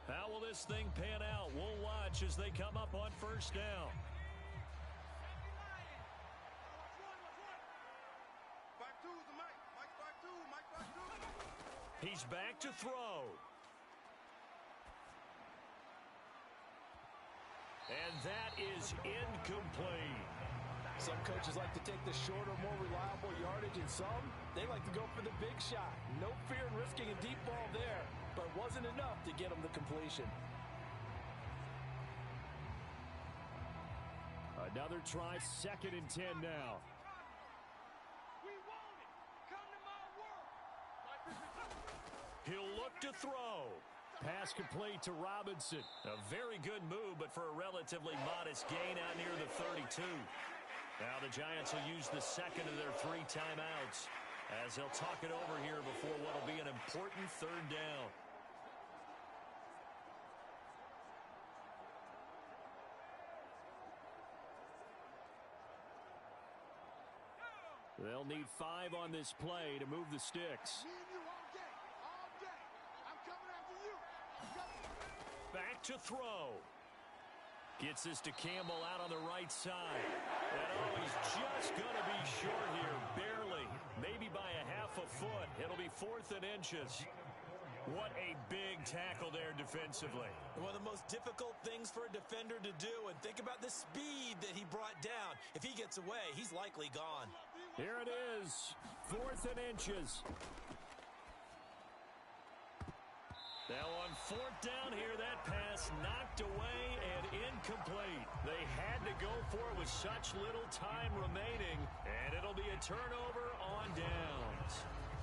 S2: How will this thing pan out? We'll watch as they come up on first down. He's back to throw. And that is incomplete.
S3: Some coaches like to take the shorter, more reliable yardage, and some, they like to go for the big shot. No fear in risking a deep ball there, but it wasn't enough to get them the completion.
S1: Another try, 2nd and 10 now.
S4: We want it. Come to my work.
S2: He'll look to throw.
S1: Pass complete to Robinson.
S2: A very good move, but for a relatively modest gain out near the 32. Now the Giants will use the second of their 3 timeouts as they'll talk it over here before what will be an important 3rd down.
S1: They'll need 5 on this play to move the sticks.
S4: Me and you all day. All day. I'm coming after you.
S2: Back to throw. Gets this to Campbell out on the right side. And oh, he's just going to be short here, barely. Maybe by a half a foot. It'll be 4th and inches. What a big tackle there defensively.
S3: One of the most difficult things for a defender to do, and think about the speed that he brought down. If he gets away, he's likely gone.
S1: Here it is, 4th and inches.
S2: Now on 4th down here, that pass knocked away and incomplete. They had to go for it with such little time remaining, and it'll be a turnover on downs.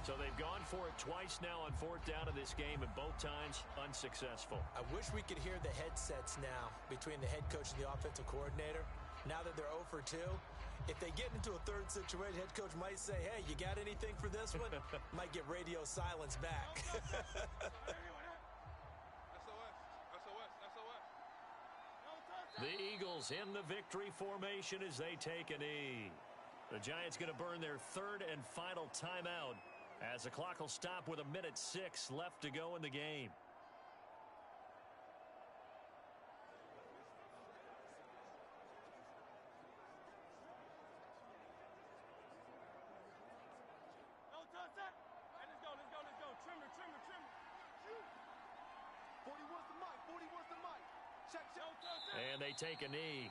S2: So they've gone for it twice now on 4th down in this game, and both times unsuccessful.
S3: I wish we could hear the headsets now between the head coach and the offensive coordinator. Now that they're 0 for 2, if they get into a 3rd situation, head coach might say, hey, you got anything for this one? Might get radio silence back.
S2: The Eagles in the victory formation as they take a knee. The Giants going to burn their 3rd and final timeout as the clock will stop with 1:06 left to go in the game.
S4: Let's go. Trimmer. Shoot. 40 wants the mic. Check.
S2: And they take a knee.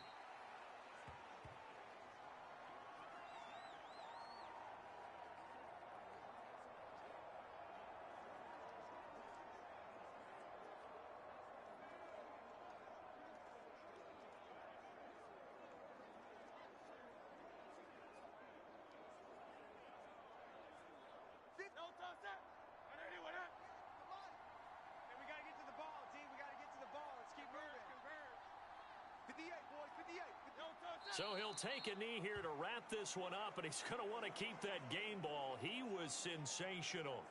S2: So he'll take a knee here to wrap this one up, and he's going to want to keep that game ball. He was sensational.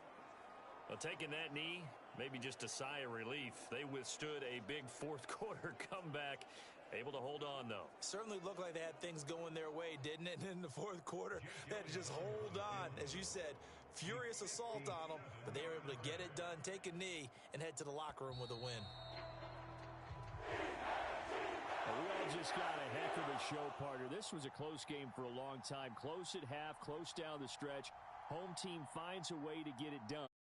S2: Well, taking that knee maybe just a sigh of relief. They withstood a big fourth-quarter comeback. Able to hold on, though.
S3: Certainly looked like they had things going their way, didn't it? And in the fourth quarter, they had to just hold on. As you said, furious assault on them, but they were able to get it done, take a knee, and head to the locker room with a win.
S1: Well, we all just got a heck of a show, partner. This was a close game for a long time. Close at half, close down the stretch. Home team finds a way to get it done.